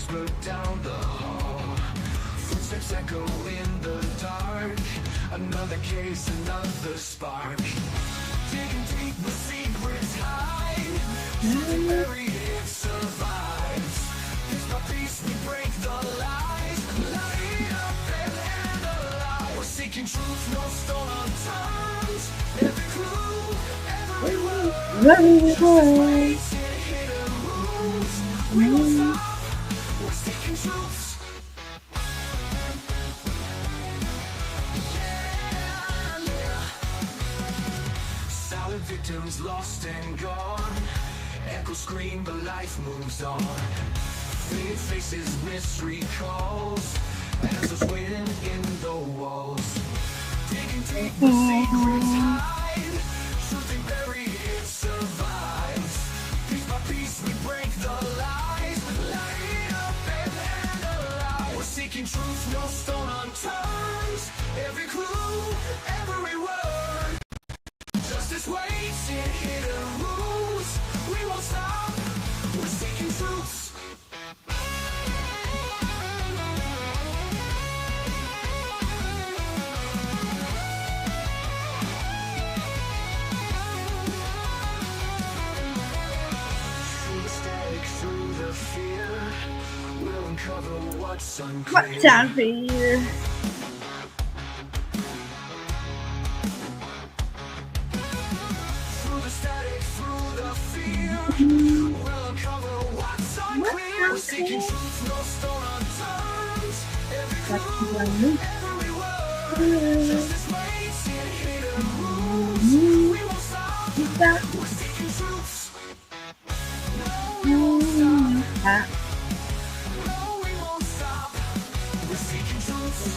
whisper down the hall. Footsteps echo in the dark. Another case, another spark. Digging deep with secrets hide. Something buried, it survives. Piece by piece we break the lies. Light up and alive. We're seeking truth, no stone unturned. Every clue, every word. Just this waits in hidden rooms. We won't stop. We're seeking truth. Silent victims lost and gone. Echoes scream, but life moves on. Faded faces, mystery calls. Answers waiting in the walls. Digging deep, the secrets hide. Something buried, it survives. Piece by piece, we break the lies. Light up and alive. We're seeking truth, no stone unturned. Every clue, every word. Justice waits in hidden rooms. We won't stop. We're seeking truth. Through the static, through the fear, we'll uncover what's unclear. What's on fear? Through the static, through the fear, we'll uncover what's unclear. We're seeking truth, no stone unturned. Every clue, every word. Justice waits in hidden rooms. We won't stop. We're seeking truth. No, we won't stop. No, we won't stop. We're seeking truth.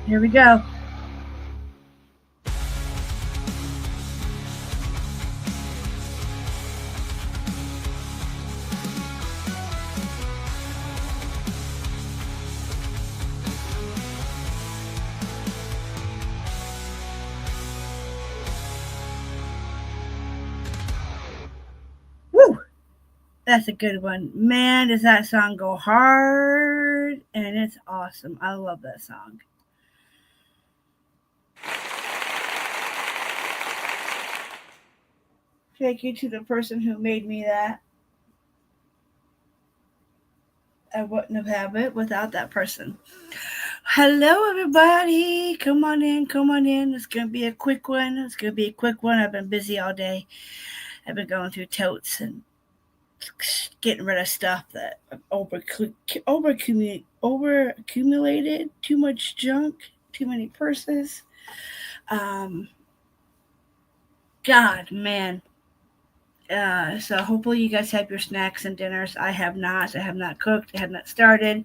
Here we go. Woo! That's a good one. Man, does that song go hard, and it's awesome. I love that song. Thank you to the person who made me that. I wouldn't have had it without that person. Hello, everybody. Come on in. Come on in. It's going to be a quick one. It's going to be a quick one. I've been busy all day. I've been going through totes and getting rid of stuff that I've over-accumulated. Too much junk. Too many purses. God, man. So hopefully you guys have your snacks and dinners. I have not. I have not cooked. I have not started.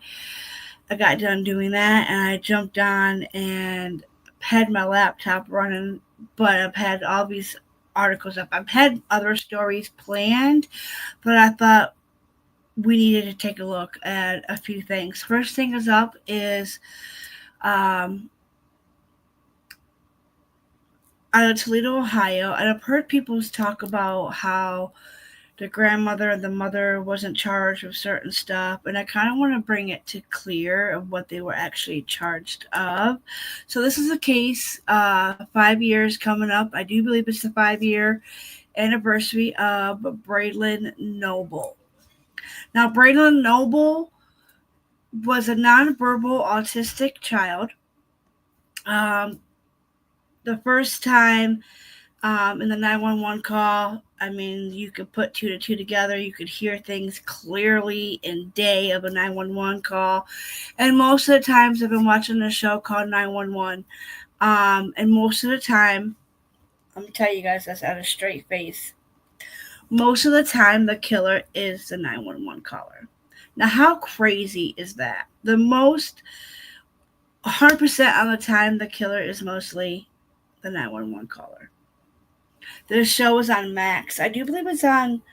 I got done doing that and I jumped on and had my laptop running, but I've had all these articles up. I've had other stories planned, but I thought we needed to take a look at a few things. First thing is up is out of Toledo, Ohio, and I've heard people talk about how the grandmother and the mother wasn't charged with certain stuff, and I kind of want to bring it to clear of what they were actually charged of. So this is a case, 5 years coming up. I do believe it's the 5-year anniversary of Braylon Noble. Now, Braylon Noble was a nonverbal autistic child. The first time in the 911 call, I mean, you could put 2 to 2 together. You could hear things clearly in day of a 911 call. And most of the times I've been watching a show called 911. And most of the time, I'm going to tell you guys this out of straight face. Most of the time, the killer is the 911 caller. Now, how crazy is that? 100% of the time, the killer is mostly the 911 caller. The show is on Max. I do believe it's on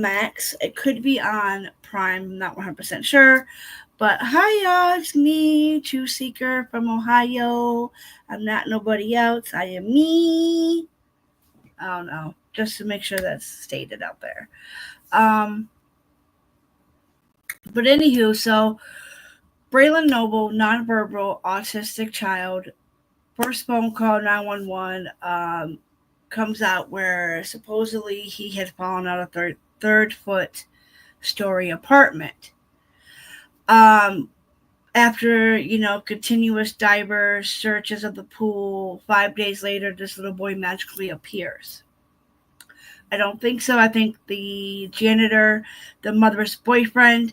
Max. It could be on Prime. I'm not 100% sure, But hi, y'all, it's me, True Seeker from Ohio. I'm not nobody else. I am me. I don't know, just to make sure that's stated out there. Um, but anywho, so Braylon Noble, nonverbal, autistic child, first phone call 911 comes out where supposedly he had fallen out of third foot story apartment. Um, After continuous divers searches of the pool, 5 days later this little boy magically appears. I don't think so. I think the janitor, the mother's boyfriend,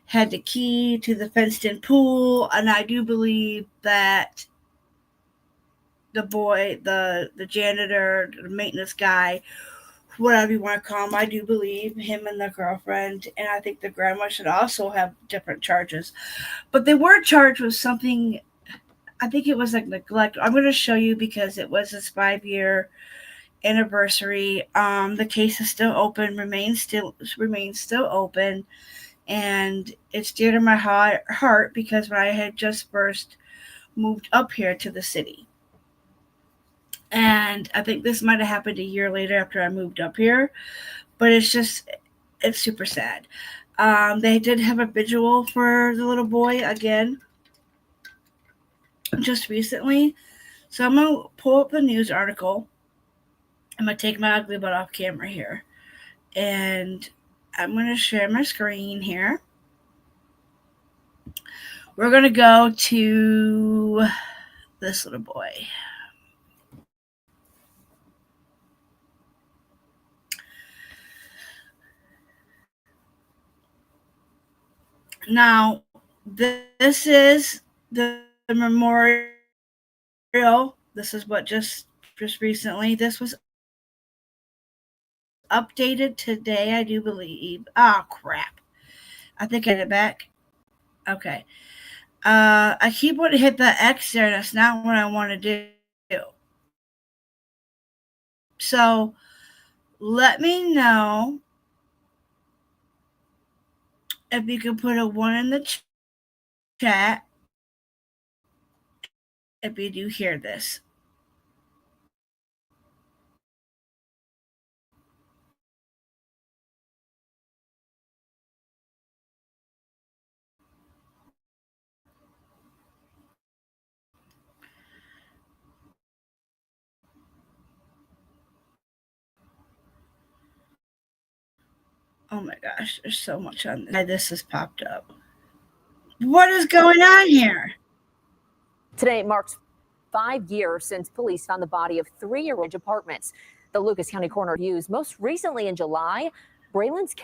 had the key to the fenced in pool, and I do believe that the boy, the janitor, the maintenance guy, whatever you want to call him, I do believe him and the girlfriend, and I think the grandma should also have different charges. But they were charged with something. I think it was like neglect. I'm going to show you because it was his 5-year anniversary. The case is still open, remains still open, and it's dear to my heart because when I had just first moved up here to the city. And I think this might have happened a year later after I moved up here, but it's super sad. They did have a vigil for the little boy again just recently. So I'm going to pull up the news article. I'm going to take my ugly butt off camera here. And I'm going to share my screen here. We're going to go to this little boy. Now, this is the memorial. This is what just recently. This was updated today, I do believe. Oh, crap. I think I did it back. Okay. I keep wanting to hit the X there. That's not what I want to do. So let me know if you can put a 1 in the chat if you do hear this. Oh my gosh, there's so much on this. This has popped up. What is going on here? Today marks 5 years since police found the body of 3-year-old apartments. The Lucas County coroner used most recently in July. Braylon's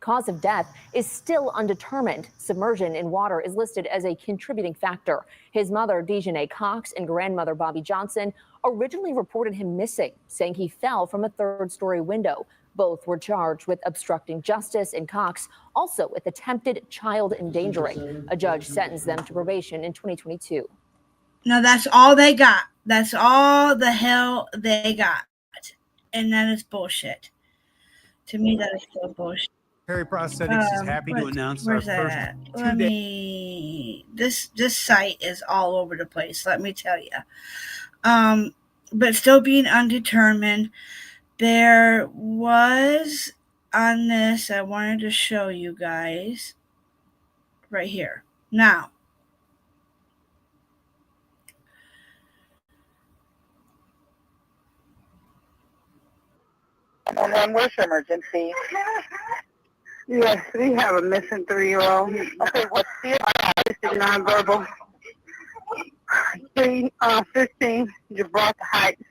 cause of death is still undetermined. Submersion in water is listed as a contributing factor. His mother, Dejanay Cox, and grandmother, Bobby Johnson, originally reported him missing, saying he fell from a 3rd-story window. Both were charged with obstructing justice, and Cox also with attempted child endangering. A judge sentenced them to probation in 2022. Now that's all they got. That's all the hell they got. And that is bullshit. To me, that is so bullshit. Perry Prosthetics is happy to announce our first This site is all over the place, let me tell you. But still being undetermined. There was on this, I wanted to show you guys right here. Now, What's your emergency? Yes, we have a missing 3-year-old. Okay, what's the nonverbal? 15 Gibraltar Heights.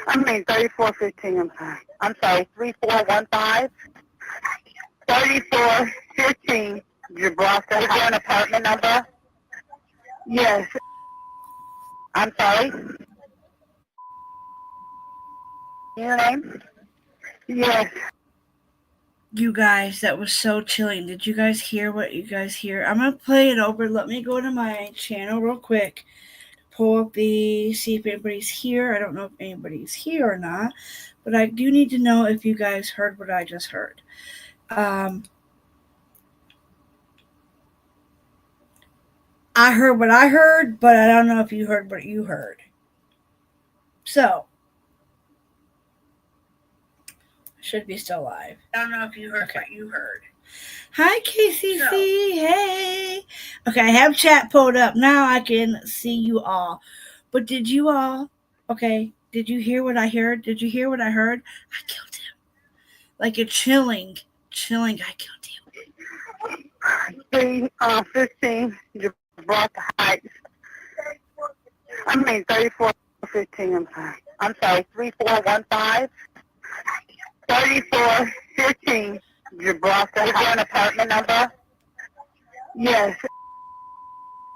3415. I'm sorry, 3415. 3415 Gibraltar. Is there an apartment number? Yes. I'm sorry. Your name? Yes. You guys, that was so chilling. Did you guys hear what you guys hear? I'm going to play it over. Let me go to my channel real quick. Pull up see if anybody's here. I don't know if anybody's here or not. But I do need to know if you guys heard what I just heard. I heard what I heard, but I don't know if you heard what you heard. So, should be still live. I don't know if you heard what you heard. Hi, KCC. So, hey. Okay, I have chat pulled up. Now I can see you all. But did you all, okay, did you hear what I heard? Did you hear what I heard? I killed him. Like a chilling, I killed him. 315, Gibraltar Heights. 3415, I'm sorry, 3415. 3415, Gibraltar Heights. Is there an apartment number? Yes.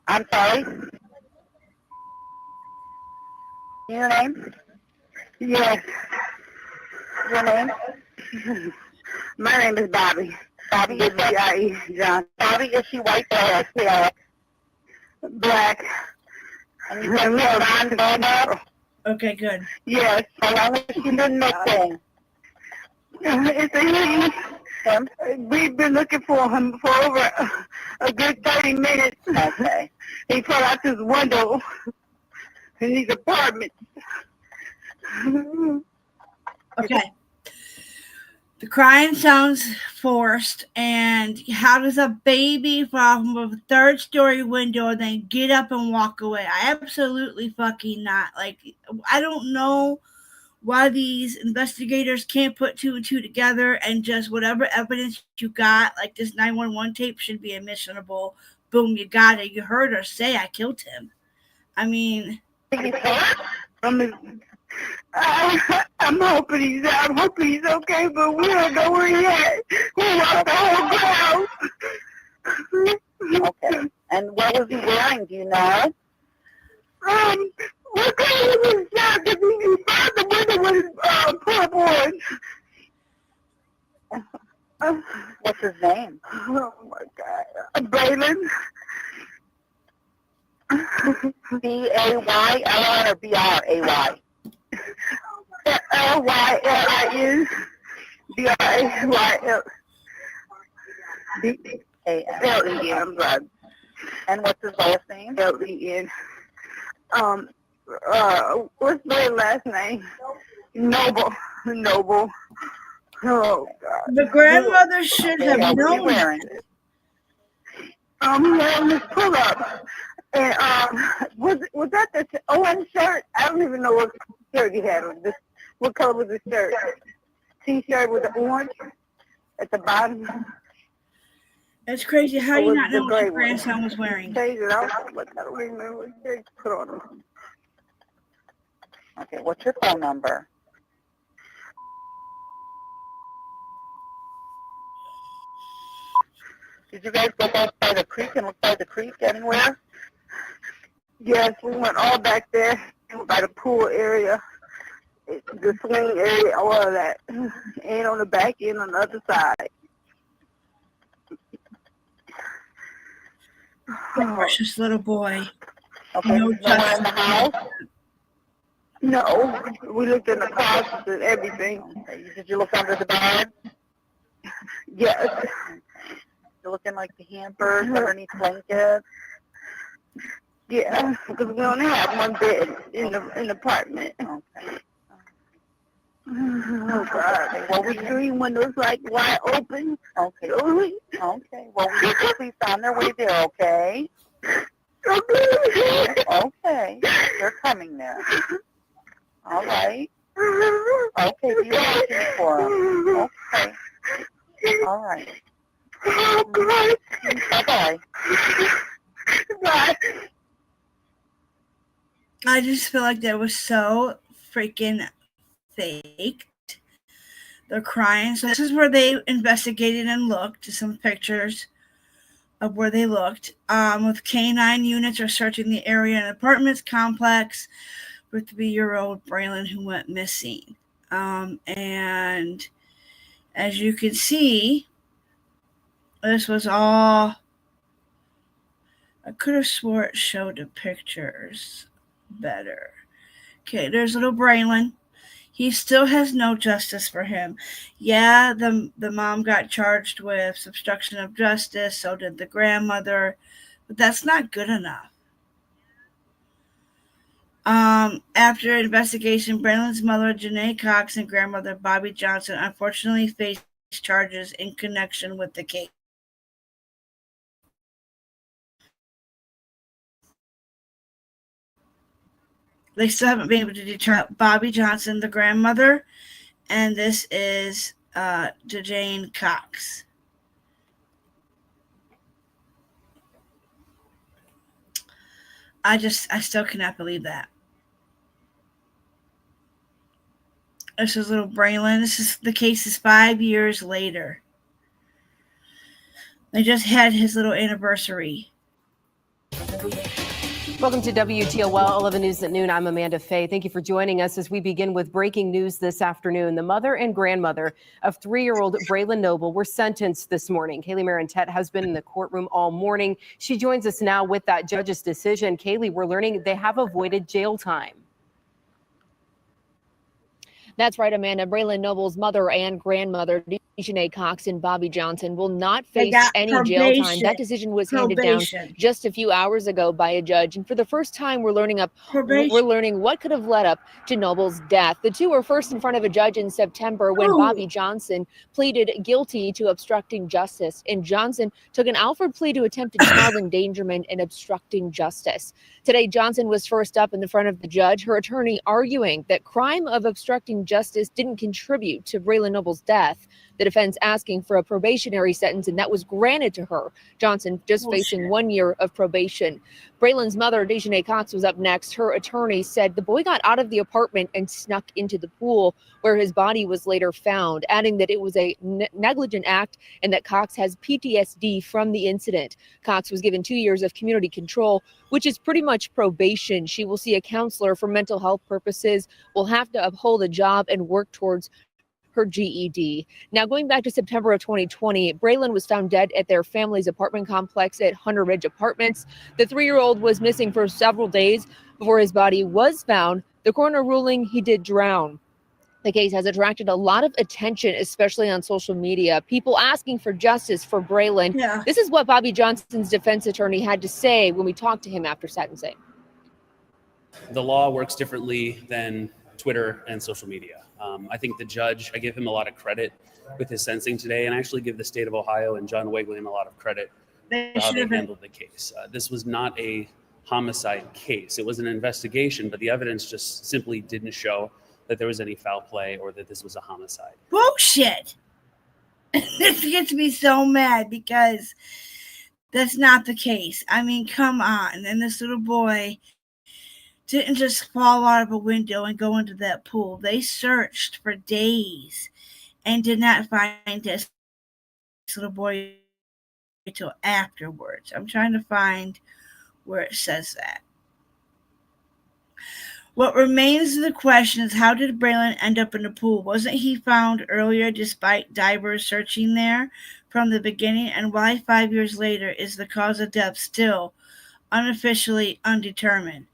I'm sorry? Your name? Yes. Your name? My name is Bobby. Bobby is B-I-E, John. Bobby, is she white or black? Black. And you said Ron. Okay, good. Yes. How long has she been missing? It's a him. We've been looking for him for over a good 30 minutes. Okay. He fell out his window in his apartment. Okay. The crying sounds forced, and how does a baby fall from a third-story window and then get up and walk away? I absolutely fucking not. Like, I don't know why these investigators can't put two and two together and just whatever evidence you got, like this 911 tape should be admissible. Boom, you got it. You heard her say I killed him. I mean... I'm hoping he's okay, but we don't know where he's at. We walked the whole house. Okay. And what was he wearing? Do you know? What kind of his shot? Because he found the window with his poor boy. What's his name? Oh my God. Braylon. B-A-Y-L-R or B-R-A-Y? L-Y-L-I-N B-R-A-Y-L B-A-L-E-N, I'm sorry. And what's his last name? L-E-N. What's my last name? Noble. Oh, God. The grandmother should have known. He had his pull-up. And was that the orange shirt? I don't even know what shirt he had on. What color was the shirt? T-shirt with the orange at the bottom. It's crazy. How do you not know what your grandson was wearing? I don't remember what shirt he put on him. Okay, what's your phone number? Did you guys go back by the creek and look by the creek anywhere? Yes, we went all back there by the pool area, the swing area, all of that, and on the back end on the other side. The precious little boy. Okay, no justice in the house? No, we looked in the closets and everything. Okay. Did you look under the bed? Yes. You're looking like the hampers underneath blankets? Yeah, because we only have one bed in the apartment. Okay. Oh, God. Well, we three windows like wide open. Okay. Okay. Well, we get the police on their way there, okay? Okay. They're coming there. All right. Okay, be watching for them. Okay. All right. Oh, God. Bye-bye. Bye. I just feel like that was so freaking faked. They're crying. So this is where they investigated and looked to some pictures of where they looked. With K9 units are searching the area in an apartments complex for 3-year-old Braylon who went missing. And as you can see, this was all... I could have swore it showed the pictures better. Okay, there's little Braylon. He still has no justice for him. Yeah, the mom got charged with obstruction of justice, so did the grandmother, But that's not good enough. After investigation, Braylon's mother, Janae Cox, and grandmother, Bobby Johnson, unfortunately faced charges in connection with the case. They still haven't been able to determine Bobby Johnson, the grandmother, and this is Jane Cox. I still cannot believe that. This is little Braylon. The case is 5 years later. They just had his little anniversary. Welcome to WTOL 11 News at Noon. I'm Amanda Fay. Thank you for joining us as we begin with breaking news this afternoon. The mother and grandmother of 3-year-old Braylon Noble were sentenced this morning. Kaylee Marantette has been in the courtroom all morning. She joins us now with that judge's decision. Kaylee, we're learning they have avoided jail time. That's right, Amanda. Braylon Noble's mother and grandmother, Janae Cox and Bobby Johnson, will not face any jail time. That decision was handed down just a few hours ago by a judge. And for the first time, we're learning what could have led up to Noble's death. The two were first in front of a judge in September when Bobby Johnson pleaded guilty to obstructing justice. And Johnson took an Alford plea to attempted child endangerment and obstructing justice. Today, Johnson was first up in the front of the judge, her attorney arguing that crime of obstructing justice didn't contribute to Braylon Noble's death. The defense asking for a probationary sentence, and that was granted to her. Johnson just facing 1 year of probation. Braylon's mother, Janae Cox, was up next. Her attorney said the boy got out of the apartment and snuck into the pool where his body was later found, adding that it was a negligent act and that Cox has PTSD from the incident. Cox was given 2 years of community control, which is pretty much probation. She will see a counselor for mental health purposes, will have to uphold a job and work towards her GED. Now, going back to September of 2020, Braylon was found dead at their family's apartment complex at Hunter Ridge Apartments. The 3-year-old was missing for several days before his body was found. The coroner ruling he did drown. The case has attracted a lot of attention, especially on social media. People asking for justice for Braylon. Yeah. This is what Bobby Johnson's defense attorney had to say when we talked to him after sentencing. The law works differently than Twitter and social media. I think the judge, I give him a lot of credit with his sentencing today, and I actually give the state of Ohio and John Wegley a lot of credit for how they handled the case. This was not a homicide case. It was an investigation, but the evidence just simply didn't show that there was any foul play or that this was a homicide. Bullshit! This gets me so mad because that's not the case. I mean, come on. And this little boy didn't just fall out of a window and go into that pool. They searched for days and did not find this little boy until afterwards. I'm trying to find where it says that. What remains the question is, how did Braylon end up in the pool? Wasn't he found earlier despite divers searching there from the beginning? And why 5 years later is the cause of death still unofficially undetermined?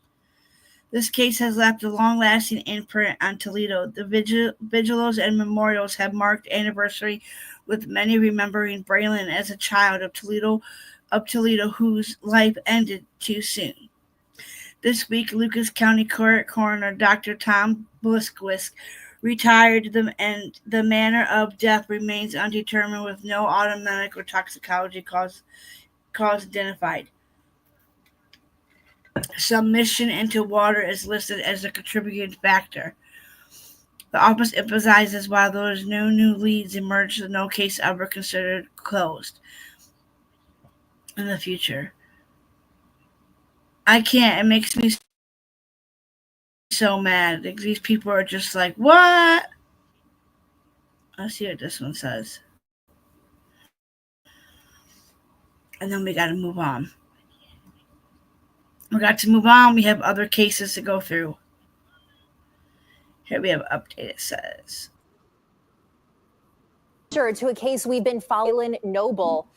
This case has left a long-lasting imprint on Toledo. The vigilos and memorials have marked anniversary, with many remembering Braylon as a child of Toledo, whose life ended too soon. This week, Lucas County Coroner Dr. Tom Bliskowitz retired, and the manner of death remains undetermined, with no automatic or toxicology cause identified. Submission into water is listed as a contributing factor. The office emphasizes while those no new leads emerged, no case ever considered closed in the future. I can't. It makes me so mad. These people are just like, what? Let's see what this one says. And then we got to move on. We have other cases to go through. Here we have an update. It says. To a case we've been following. Noble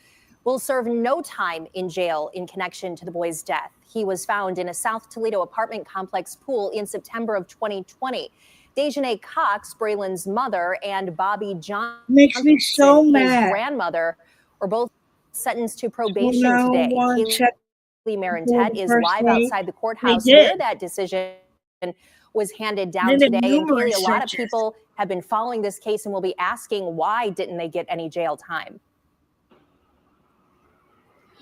will serve no time in jail in connection to the boy's death. He was found in a South Toledo apartment complex pool in September of 2020. Janae Cox, Braylon's mother, and Bobby Johnson, makes me so mad, his grandmother, were both sentenced to probation today. Kei'Mani Latigue is live outside the courthouse did. where that decision was handed down They did today. And numerous Kaylee, a lot of searches. people have been following this case and will be asking, why didn't they get any jail time?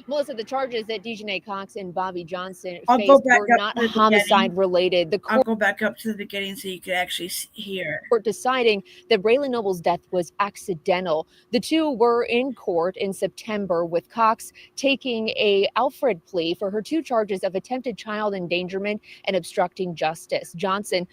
Melissa, the charges that Dejanay Cox and Bobby Johnson I'll faced go back were up not to the homicide beginning. related. The I'll court go back up to the beginning so you can actually hear. deciding that Braylon Noble's death was accidental. The two were in court in September, with Cox taking a Alfred plea for her 2 charges of attempted child endangerment and obstructing justice. Johnson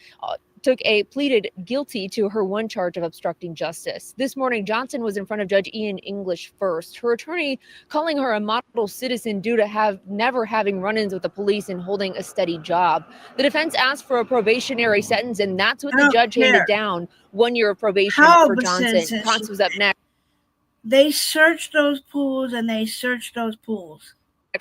pleaded guilty to her 1 charge of obstructing justice. This morning, Johnson was in front of Judge Ian English first. Her attorney calling her a model citizen due to never having run-ins with the police and holding a steady job. The defense asked for a probationary sentence, and that's what the judge handed down: 1 year of probation for Johnson. Cox was up next. They searched those pools and they searched those pools.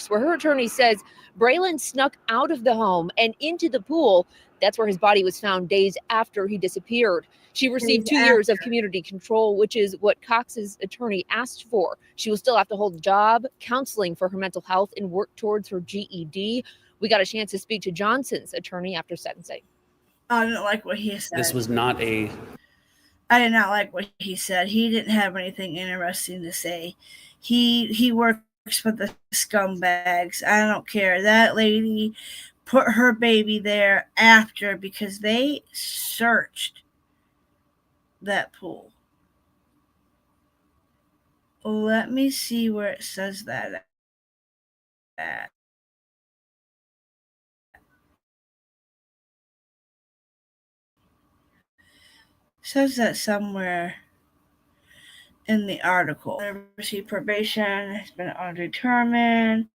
Where her attorney says Braylon snuck out of the home and into the pool. That's where his body was found days after he disappeared. She received 2 years of community control, which is what Cox's attorney asked for. She will still have to hold a job, counseling for her mental health, and work towards her GED. We got a chance to speak to Johnson's attorney after sentencing. I didn't like what he said. This was not a... I did not like what he said. He didn't have anything interesting to say. He works for the scumbags. I don't care. That lady put her baby there after, because they searched that pool. Let me see where it says that at. It says that somewhere in the article. Received probation, has been undetermined.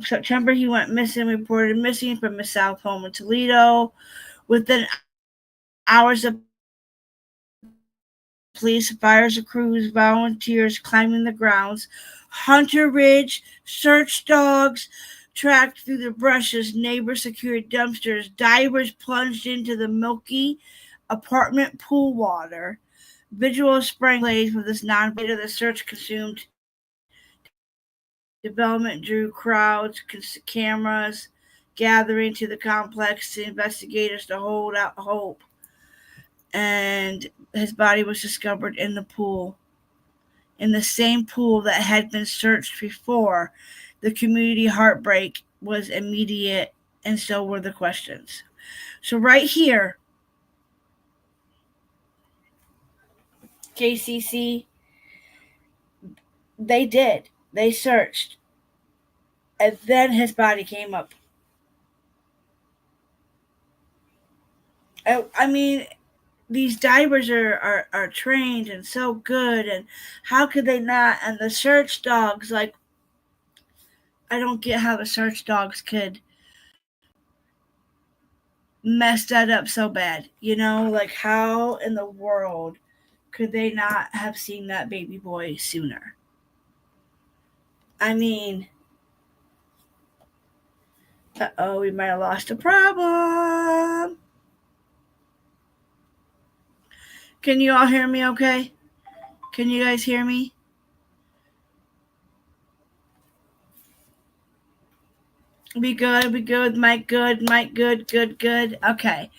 September, he went missing, reported missing from his South home in Toledo. Within hours of police, fires, crews, volunteers climbing the grounds, Hunter Ridge, search dogs tracked through the brushes, neighbors secured dumpsters, divers plunged into the milky apartment pool water. Visual sprang blaze with this non-beta. The search consumed. Development drew crowds, cameras gathering to the complex, to investigators to hold out hope. And his body was discovered in the pool, in the same pool that had been searched before. The community heartbreak was immediate, and so were the questions. So right here, JCC, they searched, and then his body came up. I mean, these divers are trained and so good, and how could they not? And the search dogs, like, I don't get how the search dogs could mess that up so bad. Like, how in the world could they not have seen that baby boy sooner? I mean, we might have lost a problem. Can you all hear me okay? Can you guys hear me? We good, Mike good, good. Okay.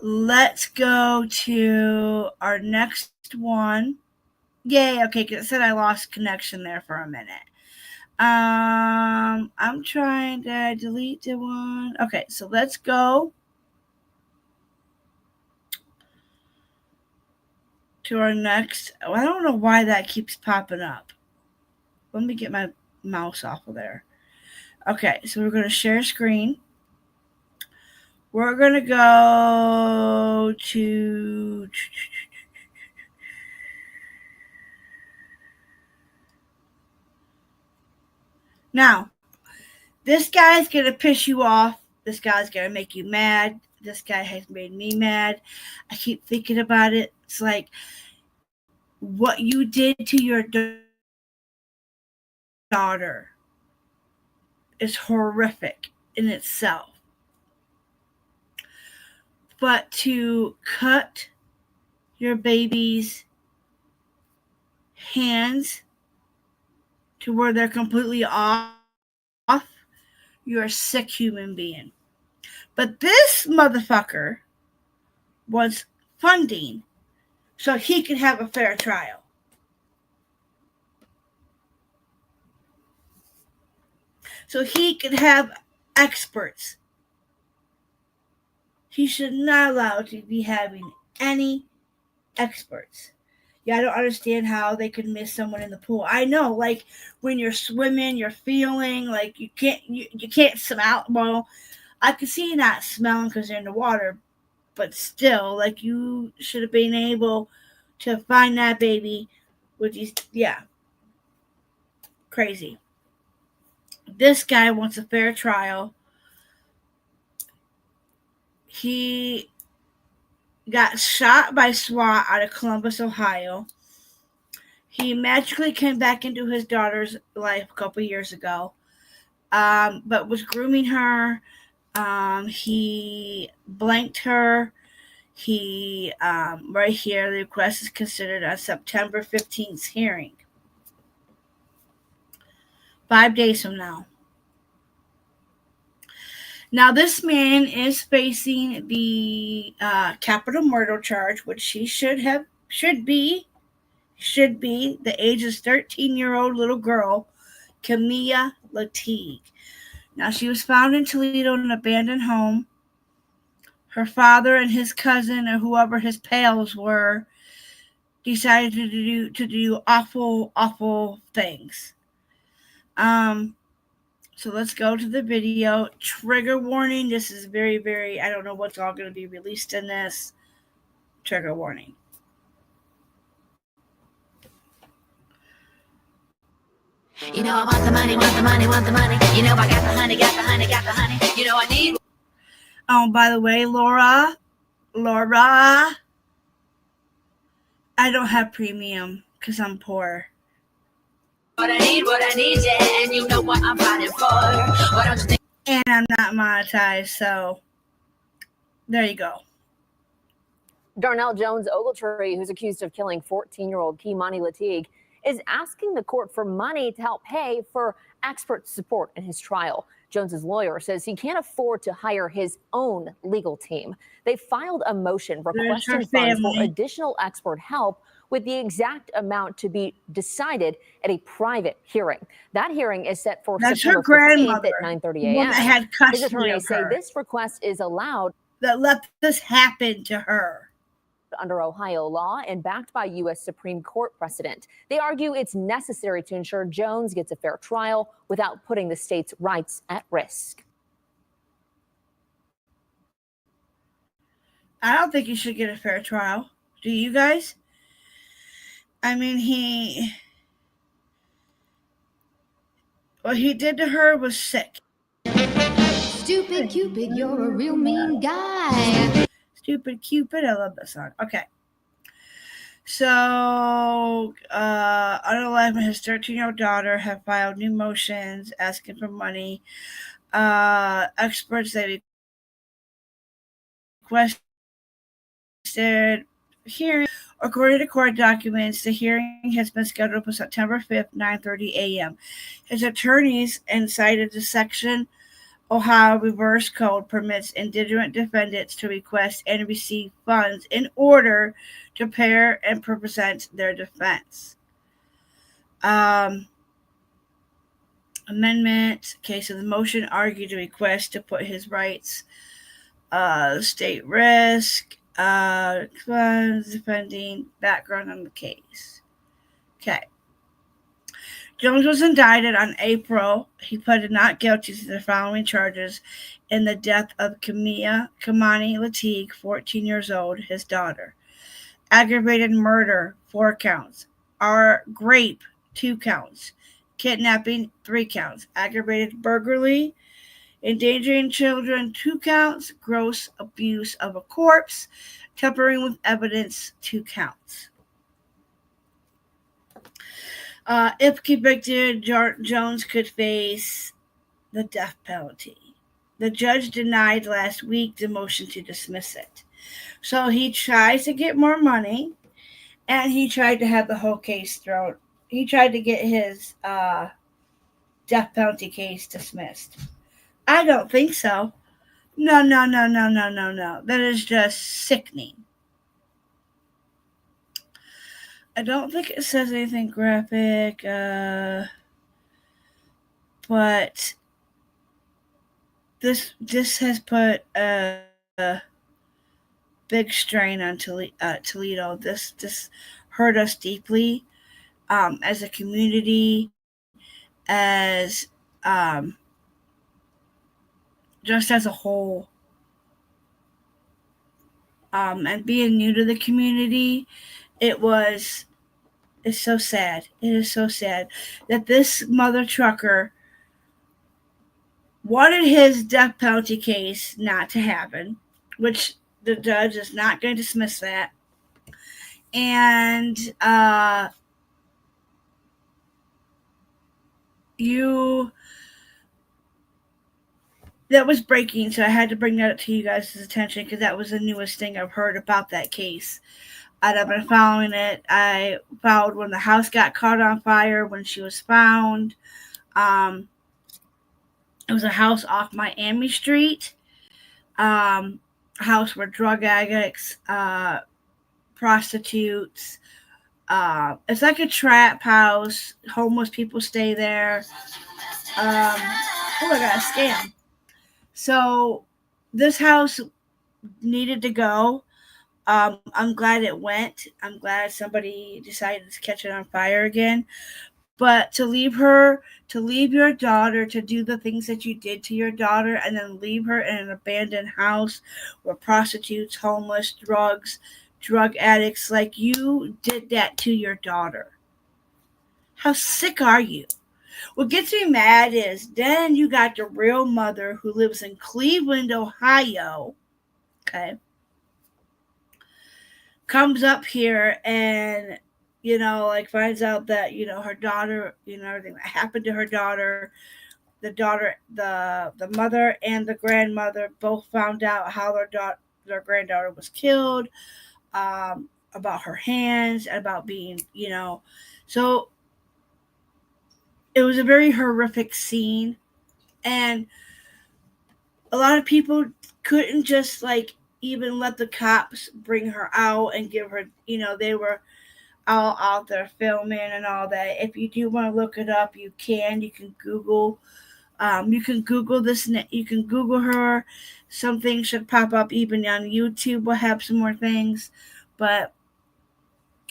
Let's go to our next one. Yay, okay, because it said I lost connection there for a minute. I'm trying to delete the one. Okay, so let's go to our next. I don't know why that keeps popping up. Let me get my mouse off of there. Okay, so we're going to share screen. We're going to go to... Now, this guy's going to piss you off. This guy's going to make you mad. This guy has made me mad. I keep thinking about it. It's like, what you did to your daughter is horrific in itself. But to cut your baby's hands to where they're completely off, you're a sick human being. But this motherfucker was funding so he could have a fair trial. So he could have experts. He should not allow to be having any experts. Yeah, I don't understand how they could miss someone in the pool. I know, like when you're swimming, you're feeling like you can't smell. Well, I could see you not smelling because you're in the water, but still, like you should have been able to find that baby with these. Yeah, crazy. This guy wants a fair trial. He got shot by SWAT out of Columbus, Ohio. He magically came back into his daughter's life a couple years ago, but was grooming her. He blanked her. He, right here, the request is considered a September 15th hearing. 5 days from now. Now, this man is facing the capital murder charge, which he should be. The age is 13-year-old little girl, Kei'Mani Latigue. Now, she was found in Toledo in an abandoned home. Her father and his cousin, or whoever his pals were, decided to do awful, awful things. So let's go to the video. Trigger warning. This is very, very, I don't know what's all going to be released in this. Trigger warning. You know I want the money, want the money, want the money. You know I got the honey, got the honey, got the honey. You know I need. Oh, by the way, Laura, I don't have premium because I'm poor. What I need, yeah, and you know what I'm fighting for. Why don't you think? And I'm not monetized, so there you go. Darnell Jones Ogletree, who's accused of killing 14-year-old Kei'Mani Latigue, is asking the court for money to help pay for expert support in his trial. Jones's lawyer says he can't afford to hire his own legal team. They filed a motion requesting funds for additional expert help, with the exact amount to be decided at a private hearing. That hearing is set for September 15th at 9:30 a.m. His attorneys say this request is allowed. That let this happen to her. Under Ohio law and backed by U.S. Supreme Court precedent. They argue it's necessary to ensure Jones gets a fair trial without putting the state's rights at risk. I don't think he should get a fair trial. Do you guys? I mean, what he did to her was sick. Stupid Cupid, you're a real mean guy. Stupid Cupid, I love that song. Okay. So, Unalive and his 13-year-old daughter have filed new motions asking for money. Experts, they requested hearing. According to court documents, the hearing has been scheduled for September 5th, 9:30 a.m. His attorneys cited the section Ohio Reverse Code permits indigent defendants to request and receive funds in order to prepare and present their defense. Amendment. Okay, so the motion argued the request to put his rights, state risk, funds, defending background on the case. Okay. Jones was indicted on April. He pleaded not guilty to the following charges in the death of Kei'Mani Latigue, 14 years old, his daughter. Aggravated murder, 4 counts. Rape, 2 counts. Kidnapping, 3 counts. Aggravated burglary, endangering children, 2 counts. Gross abuse of a corpse, tampering with evidence, 2 counts. If convicted, Jones could face the death penalty. The judge denied last week the motion to dismiss it. So he tries to get more money, and he tried to have the whole case thrown he tried to get his death penalty case dismissed. I don't think so. No. That is just sickening. I don't think it says anything graphic, but this has put a big strain on Toledo. This hurt us deeply as a community, as just as a whole. And being new to the community, it's so sad. It is so sad that this mother trucker wanted his death penalty case not to happen, which the judge is not going to dismiss that. And that was breaking, so I had to bring that up to you guys' attention because that was the newest thing I've heard about that case. And I've been following it. I followed when the house got caught on fire, when she was found. It was a house off Miami Street. A house where drug addicts, prostitutes. It's like a trap house. Homeless people stay there. I got a scam. So this house needed to go. I'm glad it went. I'm glad somebody decided to catch it on fire again. But to leave your daughter to do the things that you did to your daughter and then leave her in an abandoned house where prostitutes, homeless, drug addicts, like you did that to your daughter. How sick are you? What gets me mad is then you got the real mother who lives in Cleveland, Ohio, okay, comes up here and, finds out that, her daughter, everything that happened to her daughter, the mother and the grandmother both found out how their granddaughter was killed, about her hands, about being, so it was a very horrific scene. And a lot of people couldn't just even let the cops bring her out and give her, they were all out there filming and all that. If you do want to look it up, you can Google, this, you can Google her. Some things should pop up even on YouTube. We'll have some more things, but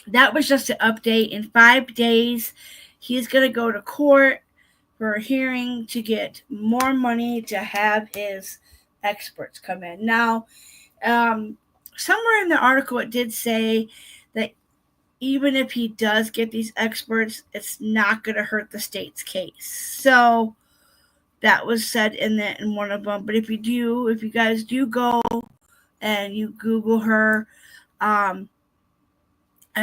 that was just an update. In 5 days, he's going to go to court for a hearing to get more money to have his experts come in. Now, somewhere in the article, it did say that even if he does get these experts, it's not going to hurt the state's case. So that was said in one of them. But if you guys do go and you Google her, and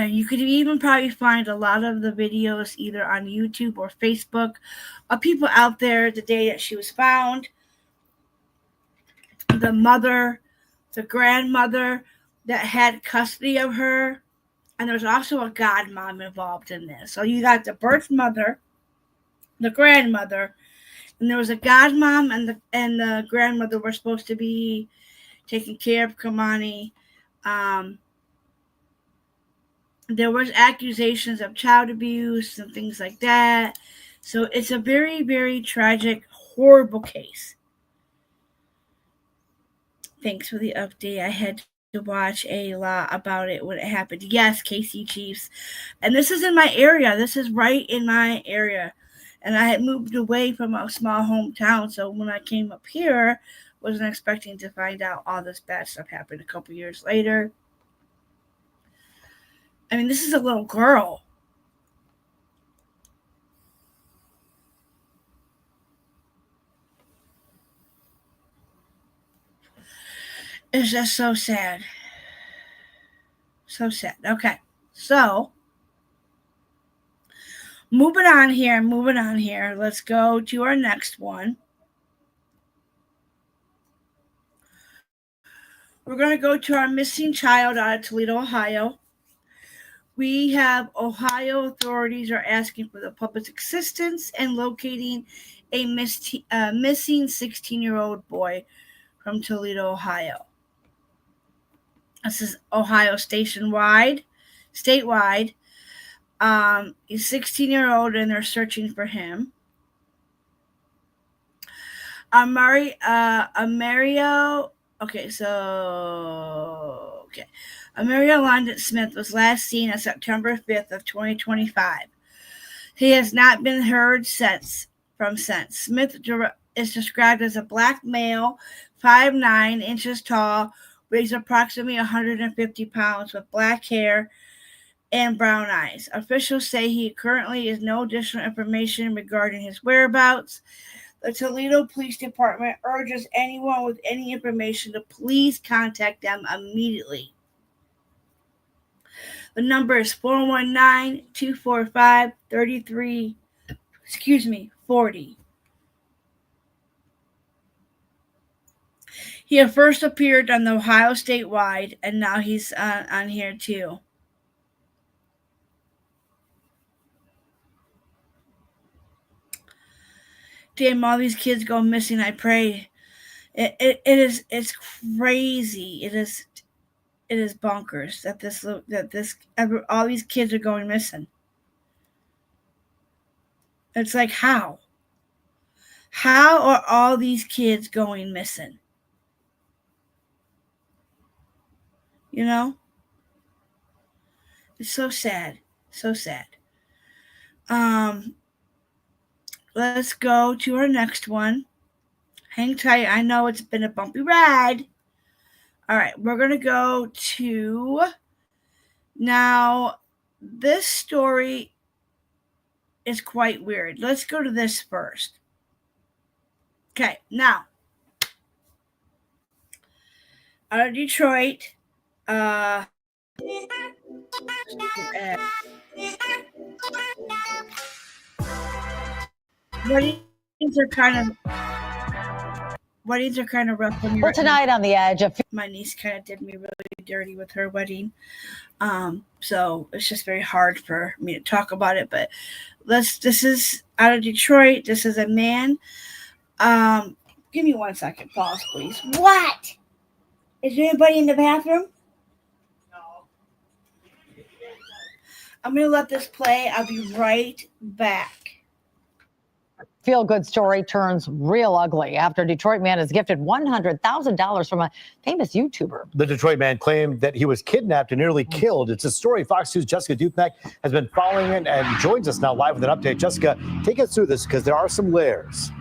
you could even probably find a lot of the videos either on YouTube or Facebook of people out there the day that she was found. The mother, the grandmother that had custody of her, and there's also a godmom involved in this. So you got the birth mother, the grandmother, and there was a godmom, and the grandmother were supposed to be taking care of Kei'Mani. There was accusations of child abuse and things like that. So it's a very, very tragic, horrible case. Thanks for the update. I had to watch a lot about it when it happened. Yes, KC Chiefs. And this is in my area. This is right in my area. And I had moved away from a small hometown. So when I came up here, wasn't expecting to find out all this bad stuff happened a couple years later. I mean, this is a little girl. It's just so sad. So sad. Okay. So, moving on here. Let's go to our next one. We're going to go to our missing child out of Toledo, Ohio. We have Ohio authorities are asking for the public's assistance in locating a missing 16-year-old boy from Toledo, Ohio. This is Ohio statewide. He's 16-year-old, and they're searching for him. Amario. Amario London Smith was last seen on September 5th of 2025. He has not been heard since. Smith is described as a black male, 5'9" inches tall, weighs approximately 150 pounds, with black hair and brown eyes. Officials say he currently has no additional information regarding his whereabouts. The Toledo Police Department urges anyone with any information to please contact them immediately. The number is 419-245-40. He had first appeared on the Ohio statewide, and now he's on here too. Damn, all these kids go missing. I pray. It's crazy. It is bonkers that all these kids are going missing. It's like, how are all these kids going missing? You know, it's so sad. Let's go to our next one. Hang tight. I know it's been a bumpy ride. All right, we're going to go to... Now, this story is quite weird. Let's go to this first. Okay, now, out of Detroit, weddings are kind of rough when you're... Well, tonight on The Edge, my niece kind of did me really dirty with her wedding. So it's just very hard for me to talk about it, but this is out of Detroit. This is a man. Give me 1 second. Pause, please. What? Is there anybody in the bathroom? No. I'm going to let this play. I'll be right back. Feel-good story turns real ugly after a Detroit man is gifted $100,000 from a famous YouTuber. The Detroit man claimed that he was kidnapped and nearly killed. It's a story Fox News' Jessica Dupnack has been following it and joins us now live with an update. Jessica, take us through this because there are some layers.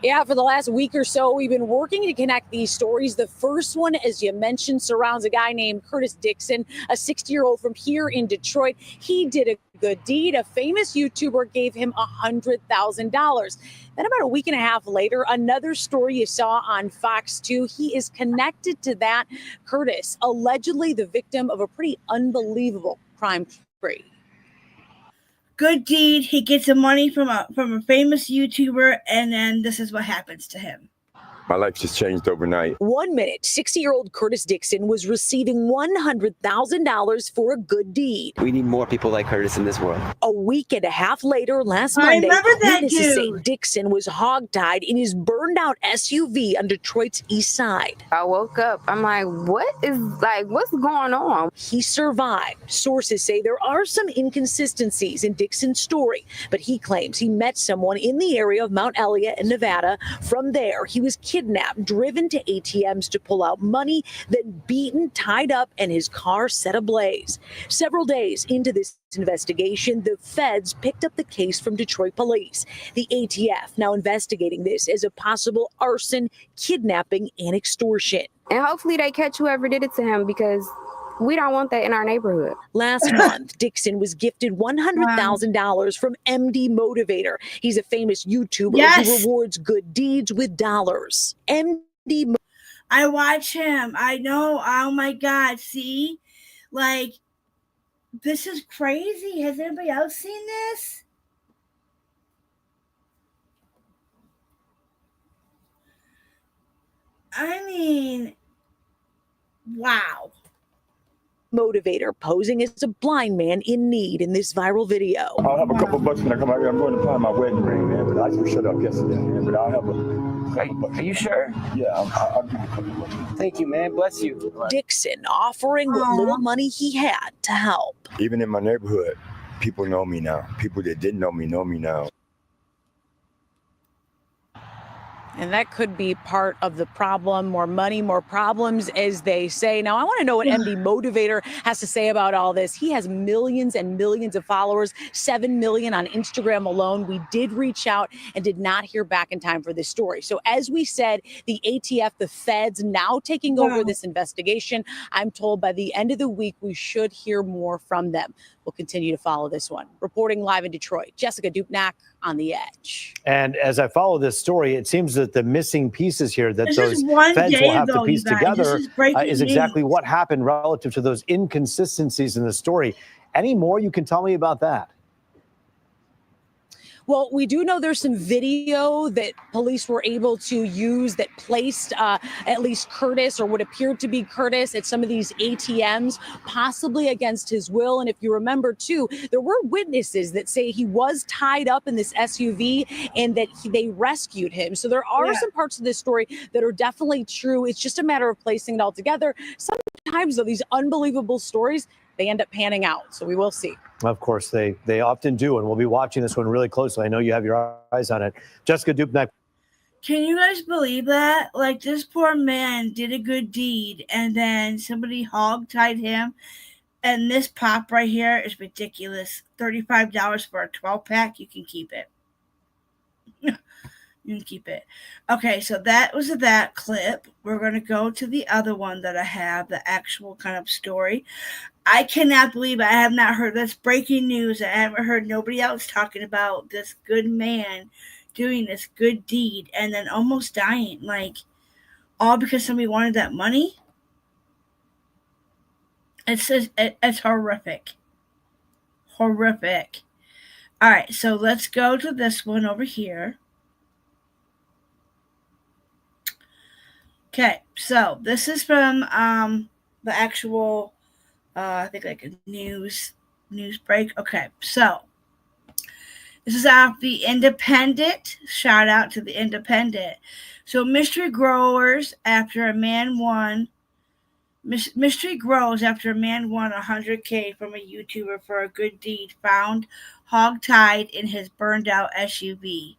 Yeah, for the last week or so, we've been working to connect these stories. The first one, as you mentioned, surrounds a guy named Curtis Dixon, a 60-year-old from here in Detroit. He did a good deed. A famous YouTuber gave him $100,000. Then about a week and a half later, another story you saw on Fox 2. He is connected to that. Curtis, allegedly the victim of a pretty unbelievable crime spree. Good deed. He gets the money from a famous YouTuber, and then this is what happens to him. My life just changed overnight. 1 minute, 60-year-old Curtis Dixon was receiving $100,000 for a good deed. We need more people like Curtis in this world. A week and a half later, last Monday, witnesses say Dixon was hog-tied in his burned-out SUV on Detroit's east side. I woke up. I'm like, what's going on? He survived. Sources say there are some inconsistencies in Dixon's story, but he claims he met someone in the area of Mount Elliott in Nevada. From there, he was kidnapped, driven to ATMs to pull out money, then beaten, tied up, and his car set ablaze. Several days into this investigation, the feds picked up the case from Detroit police. The ATF now investigating this as a possible arson, kidnapping, and extortion. And hopefully they catch whoever did it to him, because we don't want that in our neighborhood. Last month, Dixon was gifted $100,000 from MD Motivator. He's a famous YouTuber who rewards good deeds with dollars. I watch him. I know. Oh my God. See? Like, this is crazy. Has anybody else seen this? I mean, wow. motivator posing as a blind man in need in this viral video. I'll have a couple bucks when I come out here. I'm going to find my wedding ring, man, but I just shut up yesterday, man. But I'll have a couple bucks. Are you sure? Yeah, I'll give you a couple bucks. Thank you, man. Bless you. Dixon offering what little money he had to help. Even in my neighborhood, people know me now. People that didn't know me now. And that could be part of the problem. More money, more problems, as they say. Now, I want to know what MD Motivator has to say about all this. He has millions and millions of followers, 7 million on Instagram alone. We did reach out and did not hear back in time for this story. So as we said, the ATF, the feds, now taking over this investigation. I'm told by the end of the week, we should hear more from them. We'll continue to follow this one. Reporting live in Detroit, Jessica Dupnack on The Edge. And as I follow this story, it seems that the missing pieces here that This those is one feds day will have ago, to piece you guys. together This is breaking is exactly news. what happened relative to those inconsistencies in the story. Any more you can tell me about that? Well, we do know there's some video that police were able to use that placed at least Curtis, or what appeared to be Curtis, at some of these ATMs, possibly against his will. And if you remember, too, there were witnesses that say he was tied up in this SUV and that they rescued him. So there are some parts of this story that are definitely true. It's just a matter of placing it all together. Sometimes, though, these unbelievable stories, they end up panning out. So we will see. Of course, they often do, and we'll be watching this one really closely. I know you have your eyes on it. Jessica Dupnack. Can you guys believe that? Like, this poor man did a good deed, and then somebody hog-tied him. And this pop right here is ridiculous. $35 for a 12-pack. You can keep it. You can keep it. Okay, so that was that clip. We're going to go to the other one that I have, the actual kind of story. I cannot believe I have not heard this breaking news. I haven't heard nobody else talking about this good man doing this good deed and then almost dying. Like, all because somebody wanted that money? It's horrific. Horrific. All right, so let's go to this one over here. Okay, so this is from the actual, I think like a news break. Okay, so this is off the Independent. Shout out to the Independent. So mystery grows after a man won $100K from a YouTuber for a good deed, found hog-tied in his burned out SUV.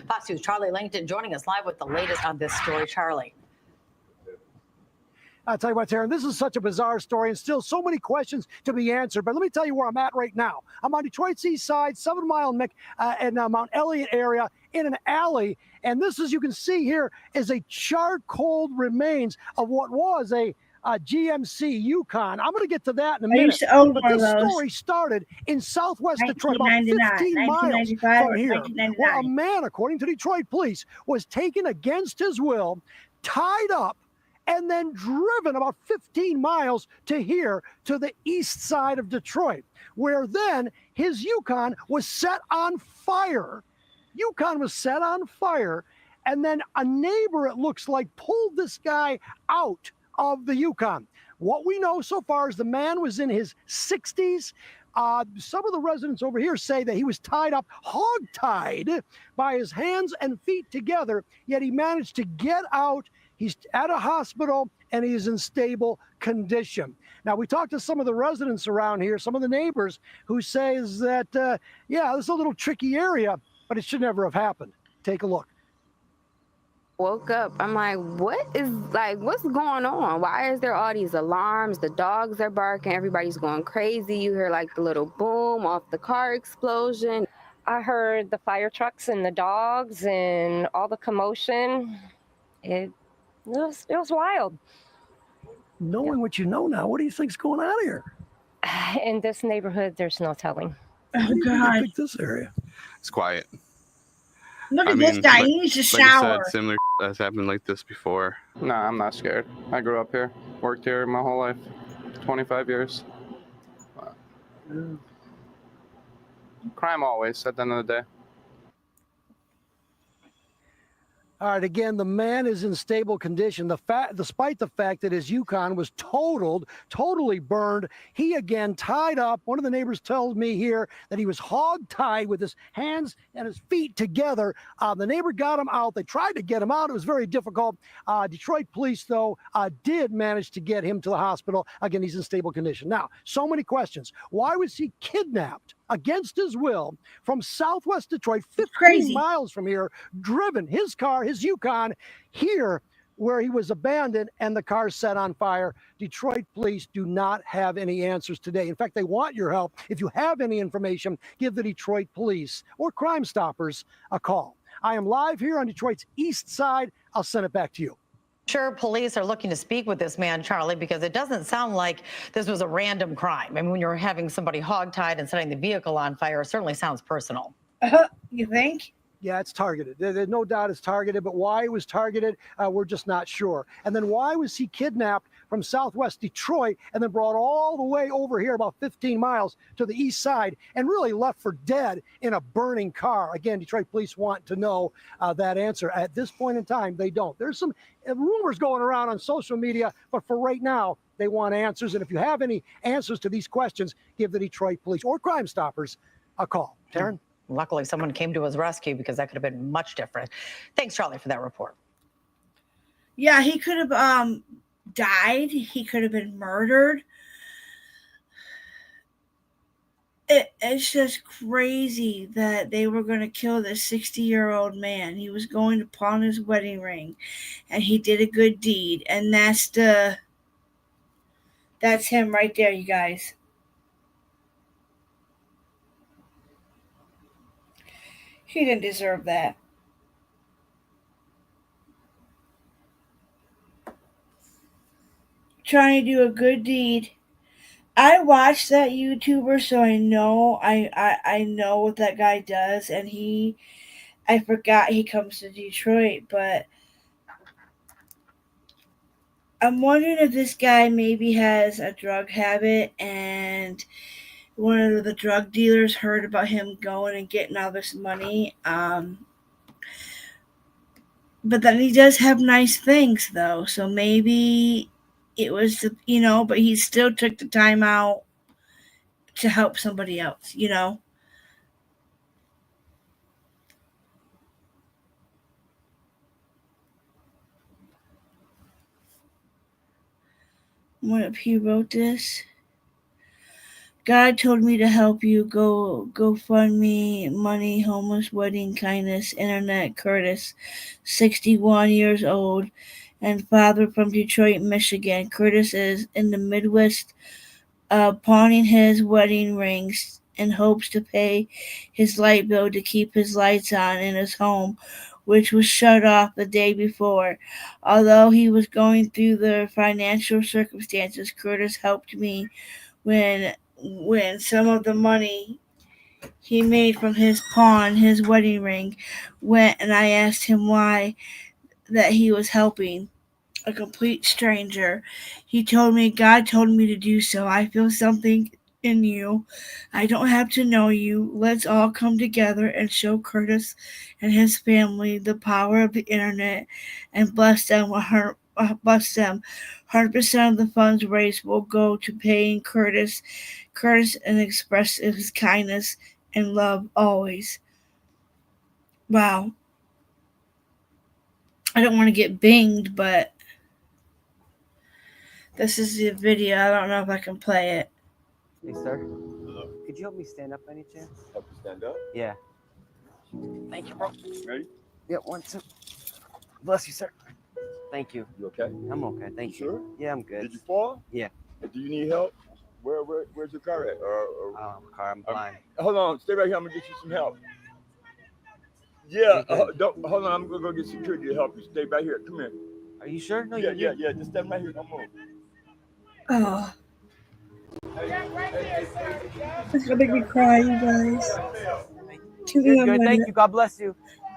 Fox News' Charlie Langton joining us live with the latest on this story. Charlie. I'll tell you what, Taryn, this is such a bizarre story and still so many questions to be answered. But let me tell you where I'm at right now. I'm on Detroit's east side, 7 Mile and Mount Elliott area in an alley. And this, as you can see here, is a charcoal remains of what was a GMC Yukon. I'm going to get to that in a minute. But this story started in southwest Detroit, about 15 miles from here, where a man, according to Detroit police, was taken against his will, tied up, and then driven about 15 miles to here, to the east side of Detroit, where then his Yukon was set on fire. Yukon was set on fire, and then a neighbor, it looks like, pulled this guy out of the Yukon. What we know so far is the man was in his 60s. Some of the residents over here say that he was tied up, hog-tied, by his hands and feet together, yet he managed to get out. He's at a hospital, and he's in stable condition. Now, we talked to some of the residents around here, some of the neighbors, who says that, yeah, this is a little tricky area, but it should never have happened. Take a look. Woke up, I'm like, what's going on? Why is there all these alarms? The dogs are barking, everybody's going crazy. You hear like the little boom off the car explosion. I heard the fire trucks and the dogs and all the commotion. It was wild. Knowing what you know now, what do you think's going on here? In this neighborhood, there's no telling. Oh, God. Pick this area. It's quiet. Look at this guy. He needs to shower. Like I said, similar has happened like this before. No, I'm not scared. I grew up here, worked here my whole life, 25 years. Crime always, at the end of the day. All right, again, the man is in stable condition. Despite the fact that his Yukon was totally burned, he again tied up. One of the neighbors tells me here that he was hog-tied with his hands and his feet together. The neighbor got him out. They tried to get him out. It was very difficult. Detroit police, though, did manage to get him to the hospital. Again, he's in stable condition. Now, so many questions. Why was he kidnapped against his will from southwest Detroit, 15 miles from here, driven, his car, his Yukon, here where he was abandoned and the car set on fire? Detroit police do not have any answers today. In fact, they want your help. If you have any information, give the Detroit police or Crime Stoppers a call. I am live here on Detroit's east side. I'll send it back to you. Sure, police are looking to speak with this man, Charlie, because it doesn't sound like this was a random crime. I mean, when you're having somebody hogtied and setting the vehicle on fire, it certainly sounds personal. You think? Yeah, it's targeted. There's no doubt it's targeted, but why it was targeted, we're just not sure. And then why was he kidnapped from southwest Detroit and then brought all the way over here about 15 miles to the east side and really left for dead in a burning car? Again, Detroit police want to know that answer. At this point in time, they don't. There's some rumors going around on social media, but for right now, they want answers. And if you have any answers to these questions, give the Detroit police or Crime Stoppers a call. Taryn? Luckily, someone came to his rescue because that could have been much different. Thanks, Charlie, for that report. Yeah, he could have died. He could have been murdered. It's just crazy that they were going to kill this 60-year-old man. He was going to pawn his wedding ring, and he did a good deed. And that's him right there, you guys. He didn't deserve that. Trying to do a good deed. I watched that YouTuber, so I know I know what that guy does, and I forgot he comes to Detroit, but I'm wondering if this guy maybe has a drug habit and one of the drug dealers heard about him going and getting all this money. But then he does have nice things, though. So maybe it was, but he still took the time out to help somebody else, What if he wrote this? God told me to help you. Go fund me money, homeless, wedding, kindness, internet. Curtis, 61 years old, and father from Detroit, Michigan. Curtis is in the Midwest, pawning his wedding rings in hopes to pay his light bill to keep his lights on in his home, which was shut off the day before. Although he was going through the financial circumstances, Curtis helped me when some of the money he made from his wedding ring, went, and I asked him why that he was helping a complete stranger. He told me God told me to do so. I feel something in you. I don't have to know you. Let's all come together and show Curtis and his family the power of the internet and bless them 100% of the funds raised will go to paying Curtis and express his kindness and love always. Wow. I don't want to get binged, but this is the video. I don't know if I can play it. Hey, sir. Hello. Could you help me stand up by any chance? Help you stand up? Yeah. Thank you, bro. Ready? Yeah, 1, 2. Bless you, sir. Thank you. You okay? I'm okay. Thank you. Sure? Yeah, I'm good. Did you fall? Yeah. Do you need help? Where's your car at? Car, I'm blind. Hold on, stay right here. I'm gonna get you some help. Yeah, hold on. I'm gonna go get security to help you. Stay right here. Come here. Are you sure? No, yeah. Just stand right here. Don't move. Oh. It's gonna make me cry, you guys. You're good. Thank you. God bless you.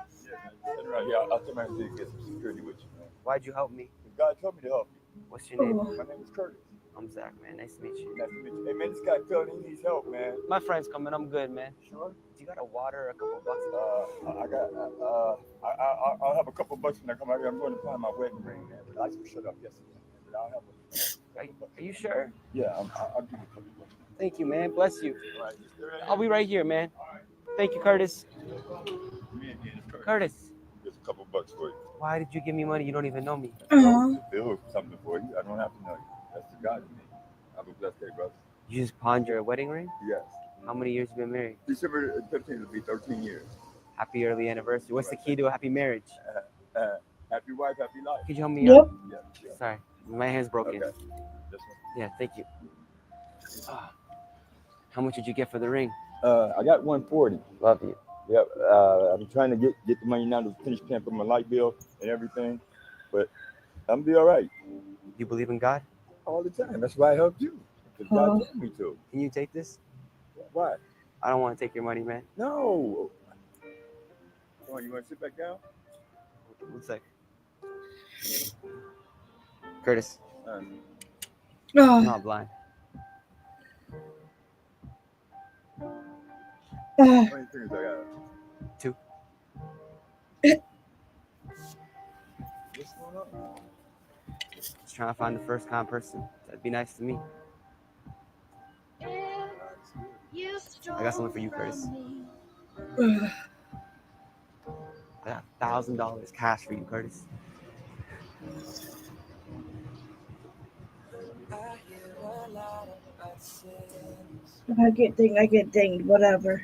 Stand right here. I'll come out and get some security with you, man. Why'd you help me? God told me to help you. What's your name? My name is Curtis. I'm Zach, man. Nice to meet you. Nice to meet you. Hey, man, this guy Phil, he needs help, man. My friend's coming. I'm good, man. Sure? You got a water or a couple bucks? I'll have a couple bucks when I come out here. I'm going to find my wedding ring, man. But I just shut up yesterday, man. But I'll have Are you sure? Yeah, I'll give you a couple bucks. Thank you, man. Bless you. All right, I'll be right here, man. Thank you, Curtis. Curtis. Just a couple bucks for you. Why did you give me money? You don't even know me. Bill, something for you. I don't have to know you. That's the God in me. Have a blessed day, brother. You just pawned your wedding ring? Yes. How many years you been married? December 15th will be 13 years. Happy early anniversary. What's the key to a happy marriage? Happy wife, happy life. Could you help me out? Yeah. Sorry, my hand's broken. Okay. This one. Yeah, thank you. How much did you get for the ring? I got 140. Love you. Yep. I'm trying to get the money now to finish paying for my light bill and everything, but I'm gonna be all right. You believe in God? All the time. That's why I helped you. Because God told me to. Can you take this? Why? I don't want to take your money, man. No. Come on, you want to sit back down? 1 sec. Curtis. I'm not blind. How many fingers I got? 2. What's going on? Just trying to find the first kind person that'd be nice to me. I got something for you, Curtis. I got $1,000 cash for you, Curtis. If I get dinged, I get dinged. Whatever.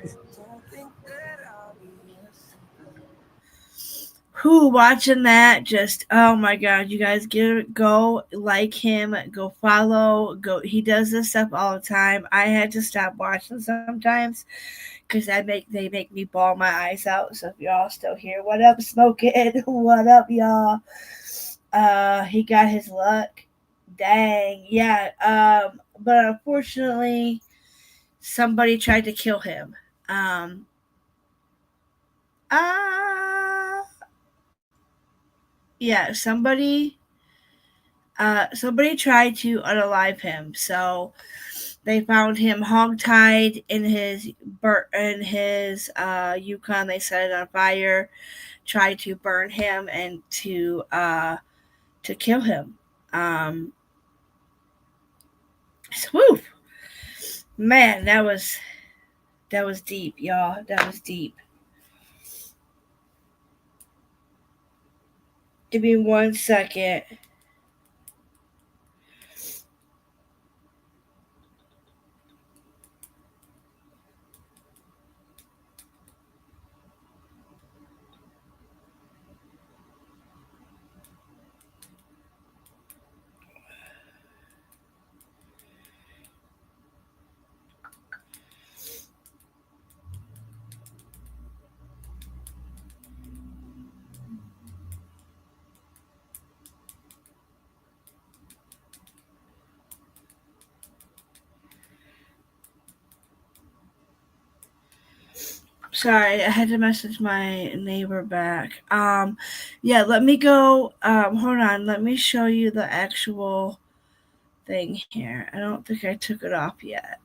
Who watching that? Just oh my god, you guys go like him, go follow, go. He does this stuff all the time. I had to stop watching sometimes because they make me bawl my eyes out. So if y'all still here, what up, Smoking? What up, y'all? He got his luck. Dang, yeah. But unfortunately, somebody tried to kill him. Yeah, somebody tried to unalive him. So they found him hog-tied in his Yukon. They set it on fire, tried to burn him and to kill him. Whew. Man, that was deep, y'all. That was deep. Give me 1 second. Sorry, I had to message my neighbor back. Yeah, let me go. Hold on. Let me show you the actual thing here. I don't think I took it off yet.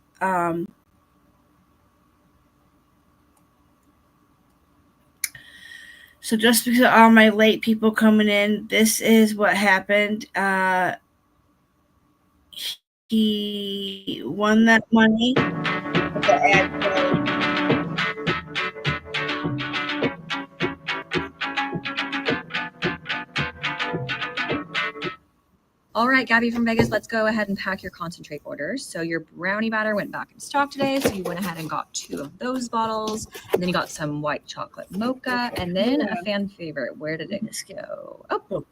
So just because of all my late people coming in, this is what happened. He won that money with the ad code. All right, Gabby from Vegas, let's go ahead and pack your concentrate orders. So your brownie batter went back in stock today, so you went ahead and got 2 of those bottles, and then you got some white chocolate mocha, and then a fan favorite. Where did it go? Oh.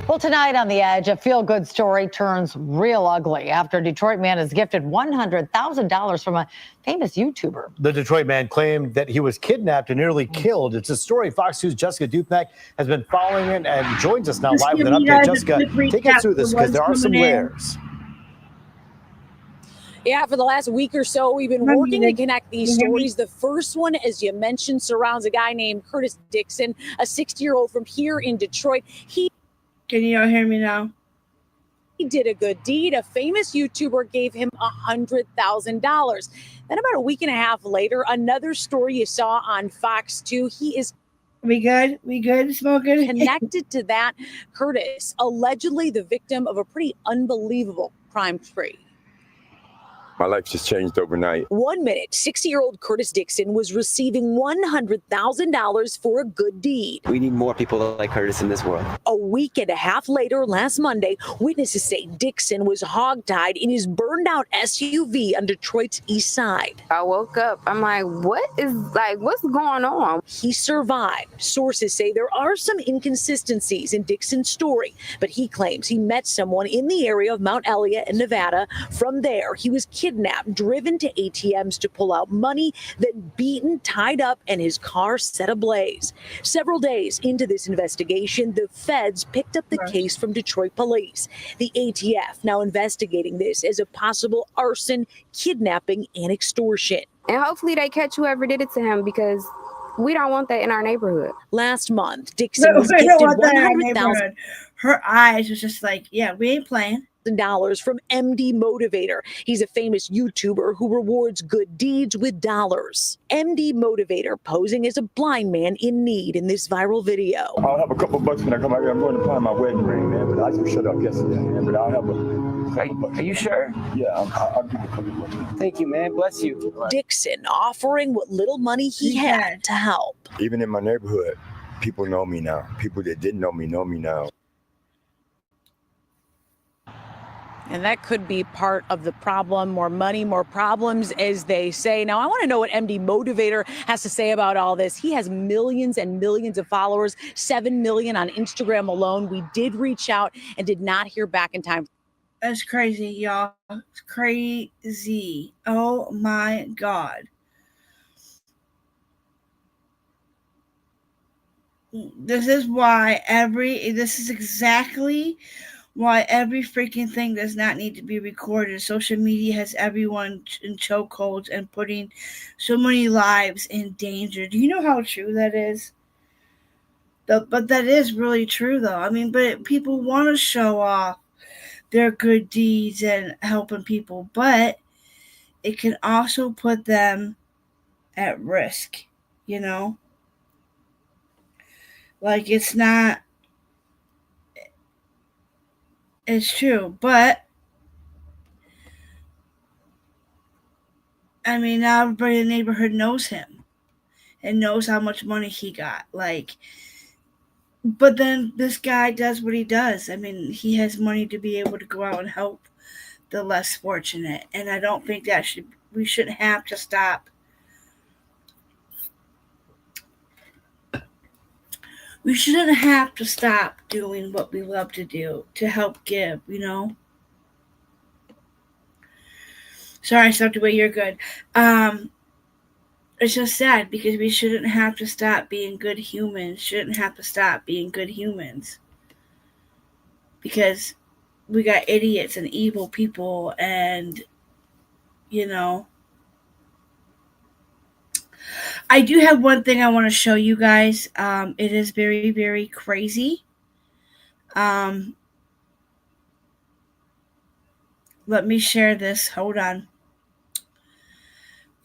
Well, tonight on The Edge, a feel-good story turns real ugly after a Detroit man is gifted $100,000 from a famous YouTuber. The Detroit man claimed that he was kidnapped and nearly killed. It's a story Fox News' Jessica Dupnack has been following it and joins us now live with an update. Jessica, take us through this because there are some layers. Yeah, for the last week or so, we've been working to connect these stories. The first one, as you mentioned, surrounds a guy named Curtis Dixon, a 60-year-old from here in Detroit. Can you all hear me now? He did a good deed. A famous YouTuber gave him $100,000. Then about a week and a half later, another story you saw on Fox 2. He is We good? We good? Smoking? connected to that. Curtis, allegedly the victim of a pretty unbelievable crime spree. My life just changed overnight. 1 minute, 60-year-old Curtis Dixon was receiving $100,000 for a good deed. We need more people like Curtis in this world. A week and a half later, last Monday, witnesses say Dixon was hog-tied in his burned-out SUV on Detroit's east side. I woke up, I'm like, what's going on? He survived. Sources say there are some inconsistencies in Dixon's story, but he claims he met someone in the area of Mount Elliott in Nevada. From there, he was kidnapped, driven to ATMs to pull out money, then beaten, tied up, and his car set ablaze. Several days into this investigation, the feds picked up the case from Detroit police. The ATF now investigating this as a possible arson, kidnapping, and extortion. And hopefully they catch whoever did it to him, because we don't want that in our neighborhood. Last month, Dixon was gifted $100,000. Her eyes was just like, yeah, we ain't playing. From MD Motivator. He's a famous YouTuber who rewards good deeds with dollars. MD Motivator posing as a blind man in need in this viral video. I'll have a couple bucks when I come out here. I'm going to find my wedding ring, man, but I just shut up yesterday, man, but I'll have a... Are you sure? Yeah, I'll give you a couple bucks. Thank you, man. Bless you. Dixon offering what little money he had to help. Even in my neighborhood, people know me now. People that didn't know me now. And that could be part of the problem. More money, more problems, as they say. Now, I want to know what MD Motivator has to say about all this. He has millions and millions of followers, 7 million on Instagram alone. We did reach out and did not hear back in time. That's crazy, y'all. It's crazy. Oh, my God. This is exactly why every freaking thing does not need to be recorded. Social media has everyone in chokeholds and putting so many lives in danger. Do you know how true that is? But that is really true, though. I mean, but people want to show off their good deeds and helping people, but it can also put them at risk, you know? Like, it's true, but I mean, now everybody in the neighborhood knows him and knows how much money he got. Like, but then this guy does what he does. I mean, he has money to be able to go out and help the less fortunate. And I don't think we shouldn't have to stop. We shouldn't have to stop doing what we love to do to help give, you know? Sorry, I stopped away. You're good. It's just sad because we shouldn't have to stop being good humans. Shouldn't have to stop being good humans. Because we got idiots and evil people and, you know. I do have one thing I want to show you guys. It is very, very crazy. Let me share this. Hold on.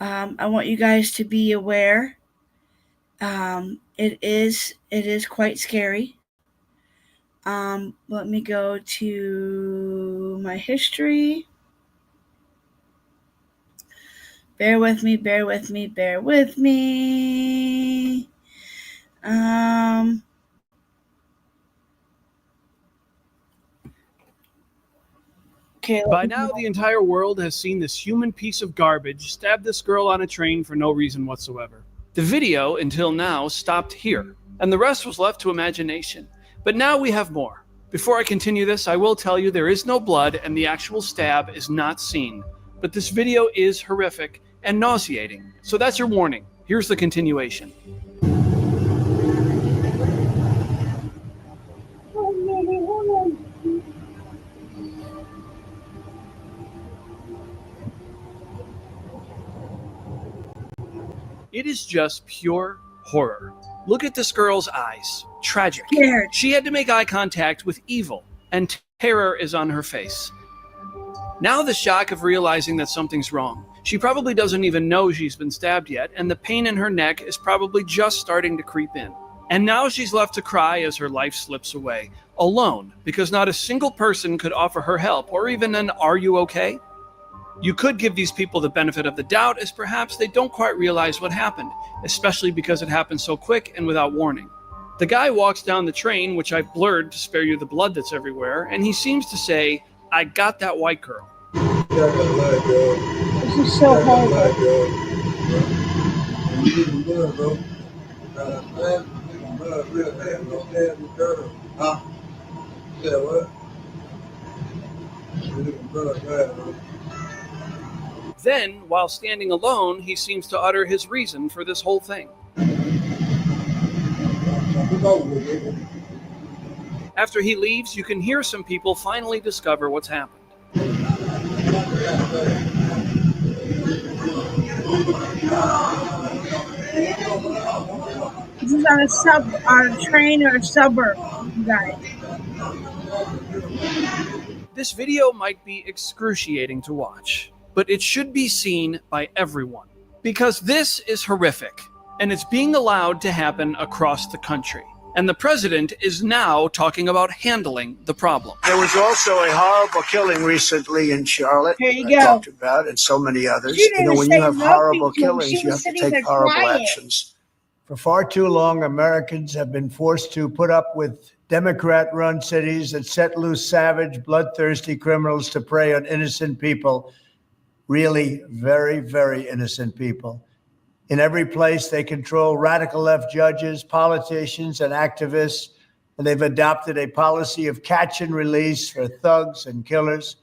I want you guys to be aware. It is quite scary. Let me go to my history. Bear with me. Okay, by now, the entire world has seen this human piece of garbage stab this girl on a train for no reason whatsoever. The video, until now, stopped here, and the rest was left to imagination. But now we have more. Before I continue this, I will tell you there is no blood and the actual stab is not seen. But this video is horrific and nauseating. So that's your warning. Here's the continuation. It is just pure horror. Look at this girl's eyes. Tragic. Scared. She had to make eye contact with evil and Terror is on her face. Now the shock of realizing that something's wrong. She probably doesn't even know she's been stabbed yet, and the pain in her neck is probably just starting to creep in. And now she's left to cry as her life slips away, alone, because not a single person could offer her help, or even an "are you okay?" You could give these people the benefit of the doubt, as perhaps they don't quite realize what happened, especially because it happened so quick and without warning. The guy walks down the train, which I've blurred to spare you the blood that's everywhere, and he seems to say, "I got that white girl." This is so horrible. Then, while standing alone, he seems to utter his reason for this whole thing. After he leaves, you can hear some people finally discover what's happened. This is on a train or a suburb, you guys. This video might be excruciating to watch, but it should be seen by everyone, because this is horrific, and it's being allowed to happen across the country. And the president is now talking about handling the problem. There was also a horrible killing recently in Charlotte. Here you I go. talked about, and so many others. She didn't When say you have nothing horrible to him. killings, She you was have to sitting there take horrible quiet. actions. For far too long, Americans have been forced to put up with Democrat-run cities that set loose savage, bloodthirsty criminals to prey on innocent people. Really very, very innocent people. In every place, they control radical left judges, politicians, and activists, and they've adopted a policy of catch and release for thugs and killers.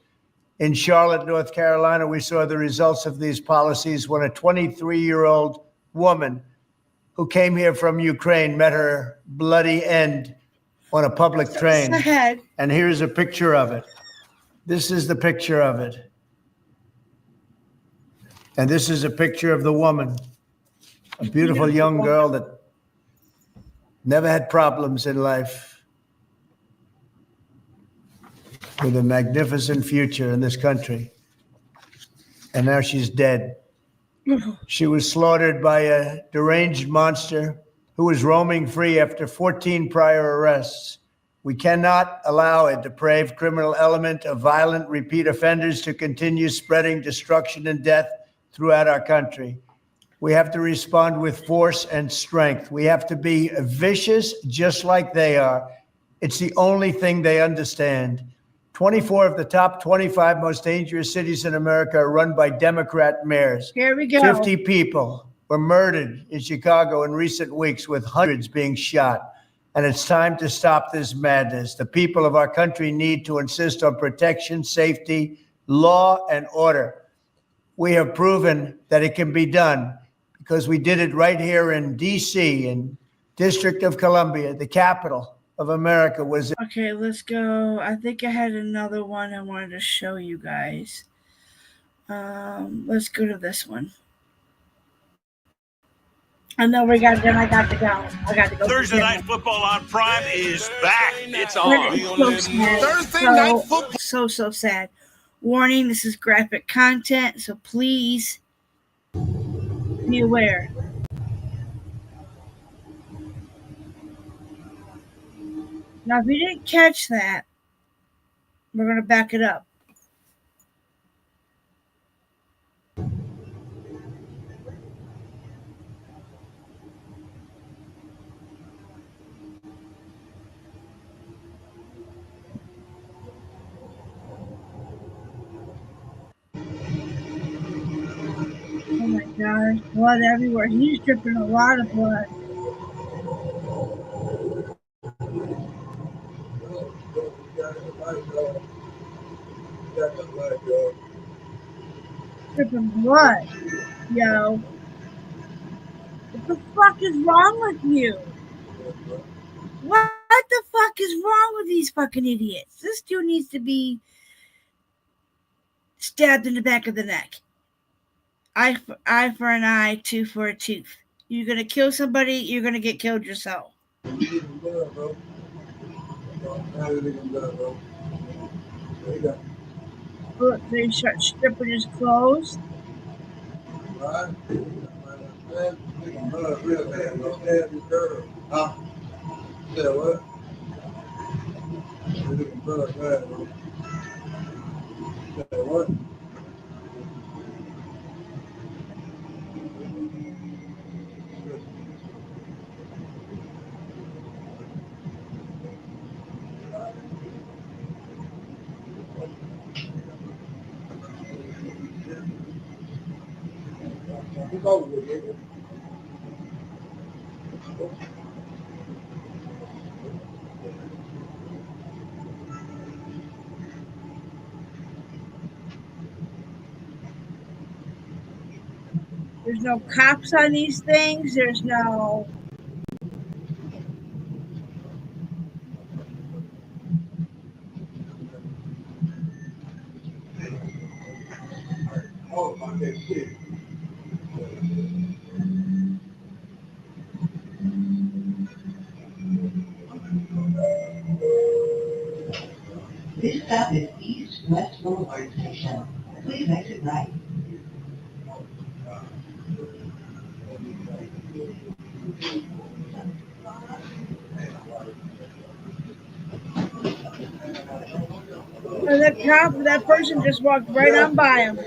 In Charlotte, North Carolina, we saw the results of these policies when a 23-year-old woman who came here from Ukraine met her bloody end on a public train. And here's a picture of it. This is the picture of it. And this is a picture of the woman, a beautiful young girl that never had problems in life, with a magnificent future in this country. And now she's dead. She was slaughtered by a deranged monster who was roaming free after 14 prior arrests. We cannot allow a depraved criminal element of violent repeat offenders to continue spreading destruction and death throughout our country. We have to respond with force and strength. We have to be vicious just like they are. It's the only thing they understand. 24 of the top 25 most dangerous cities in America are run by Democrat mayors. Here we go. 50 people were murdered in Chicago in recent weeks, with hundreds being shot. And it's time to stop this madness. The people of our country need to insist on protection, safety, law, and order. We have proven that it can be done because we did it right here in D.C., in District of Columbia, the capital of America. Okay, let's go. I think I had another one I wanted to show you guys. Let's go to this one. I know I got to go. I got to go. Thursday Night Football on Prime is back. It's on. Thursday Night Football. So sad. Warning, this is graphic content, so please be aware. Now, if you didn't catch that, we're going to back it up. Oh my gosh, blood everywhere. He's dripping a lot of blood. Dripping blood, yo. What the fuck is wrong with you? What the fuck is wrong with these fucking idiots? This dude needs to be stabbed in the back of the neck. Eye for an eye, tooth for a tooth. You're gonna kill somebody, you're gonna get killed yourself. Look, they start stripping his clothes. There's no cops on these things. There's no. This stop is East West Boulevard Station. Please exit right. And that person just walked right on by him.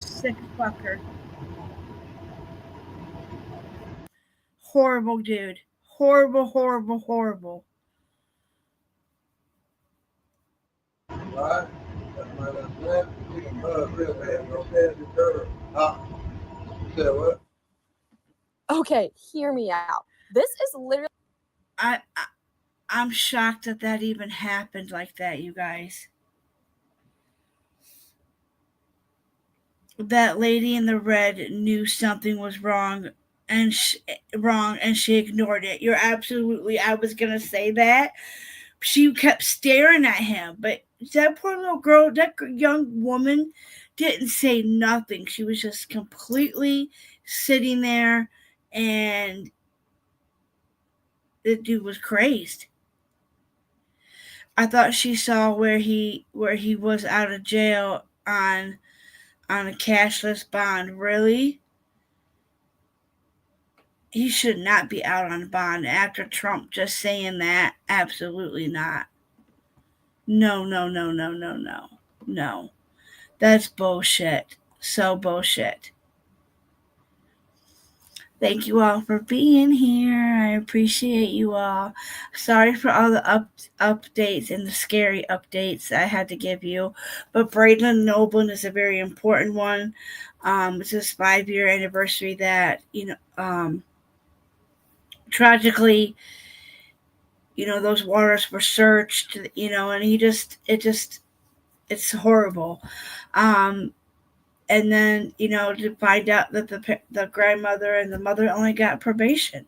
Sick fucker. Horrible dude. Horrible, horrible, horrible. Okay, hear me out. This is literally. I'm shocked that even happened like that, you guys. That lady in the red knew something was wrong and she ignored it. You're absolutely, I was going to say that. She kept staring at him, but that poor little girl, that young woman didn't say nothing. She was just completely sitting there, and the dude was crazed. I thought she saw where he was out of jail on a cashless bond. Really? He should not be out on bond after Trump just saying that. Absolutely not. No, no, no, no, no, no. No. That's bullshit. So bullshit. Thank you all for being here. I appreciate you all. Sorry for all the updates and the scary updates I had to give you. But Braylon Noble is a very important one. It's his 5-year anniversary that, tragically, those waters were searched, and it's horrible. And then, to find out that the grandmother and the mother only got probation.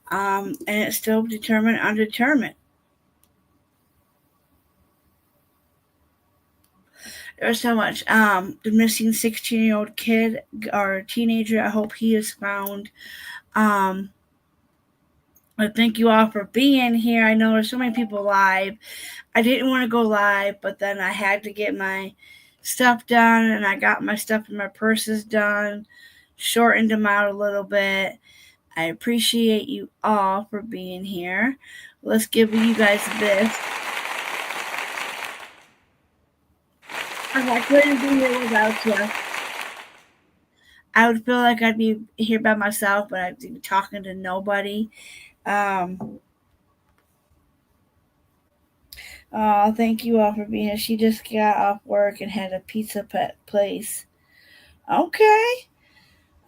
And it's still determined undetermined. There's so much. The missing 16-year-old kid or teenager, I hope he is found. I thank you all for being here. I know there's so many people live. I didn't want to go live, but then I had to get my stuff done, and I got my stuff in my purses done, shortened them out a little bit. I appreciate you all for being here. Let's give you guys this. I couldn't be here without you. I would feel like I'd be here by myself, but I'd be talking to nobody. Thank you all for being here. She just got off work and had a pizza place. Okay.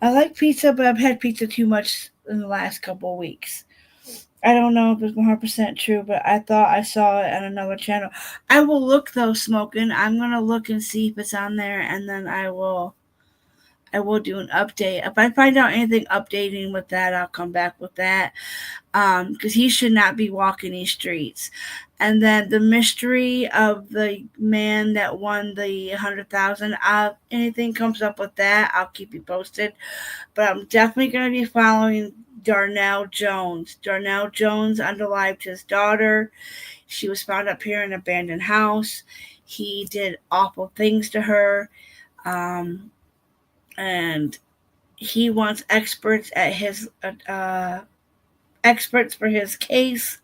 I like pizza, but I've had pizza too much in the last couple of weeks. I don't know if it's 100% true, but I thought I saw it on another channel. I will look, though, Smoking. I'm going to look and see if it's on there, and then I will I will do an update. If I find out anything updating with that, I'll come back with that. Because he should not be walking these streets. And then the mystery of the man that won the 100,000. Anything comes up with that, I'll keep you posted. But I'm definitely going to be following Darnell Jones. Darnell Jones unalived his daughter. She was found up here in an abandoned house. He did awful things to her. And he wants experts at his experts for his case.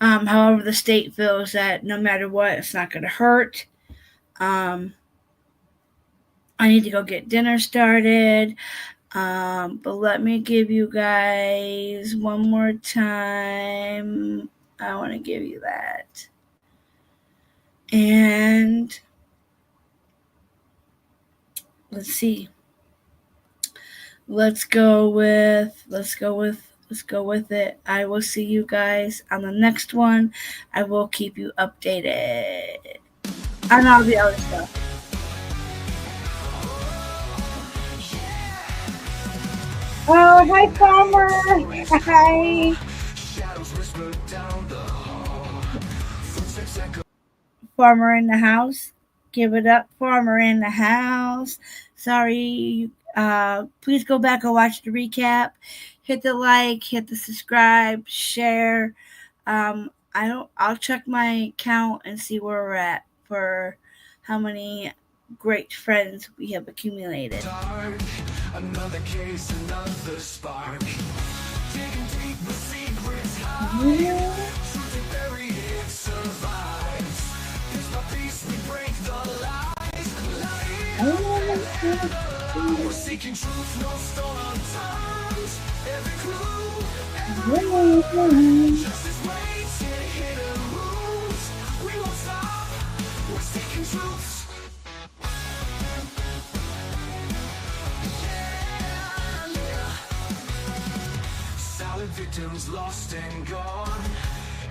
However, the state feels that no matter what, it's not going to hurt. I need to go get dinner started. But let me give you guys one more time. I want to give you that. And let's see. Let's go with it. I will see you guys on the next one. I will keep you updated on all the other stuff. Oh, hi, Farmer. Hi. Farmer in the house. Give it up, Farmer in the house. Sorry. Please go back and watch the recap. Hit the like, hit the subscribe, share. I'll check my count and see where we're at for how many great friends we have accumulated. Dark, another case, another spark. Digging deep, the secrets hide. Truth and bury it survives. Piece by piece, we break the lies. We're seeking truth, no stone unturned. Every clue, justice waits in hidden rooms. We won't stop, we're seeking truth. Silent victims lost and gone.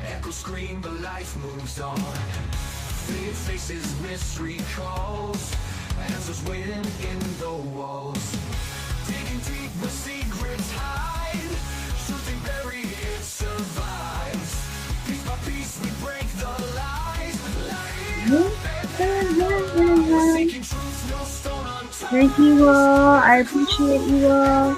Echoes scream, but life moves on. Faded faces, mystery calls. Answers waiting in the walls. Digging deep where secrets hide. Truth and bury it survives. Piece by piece we break the lies. Thank you all. I appreciate you all.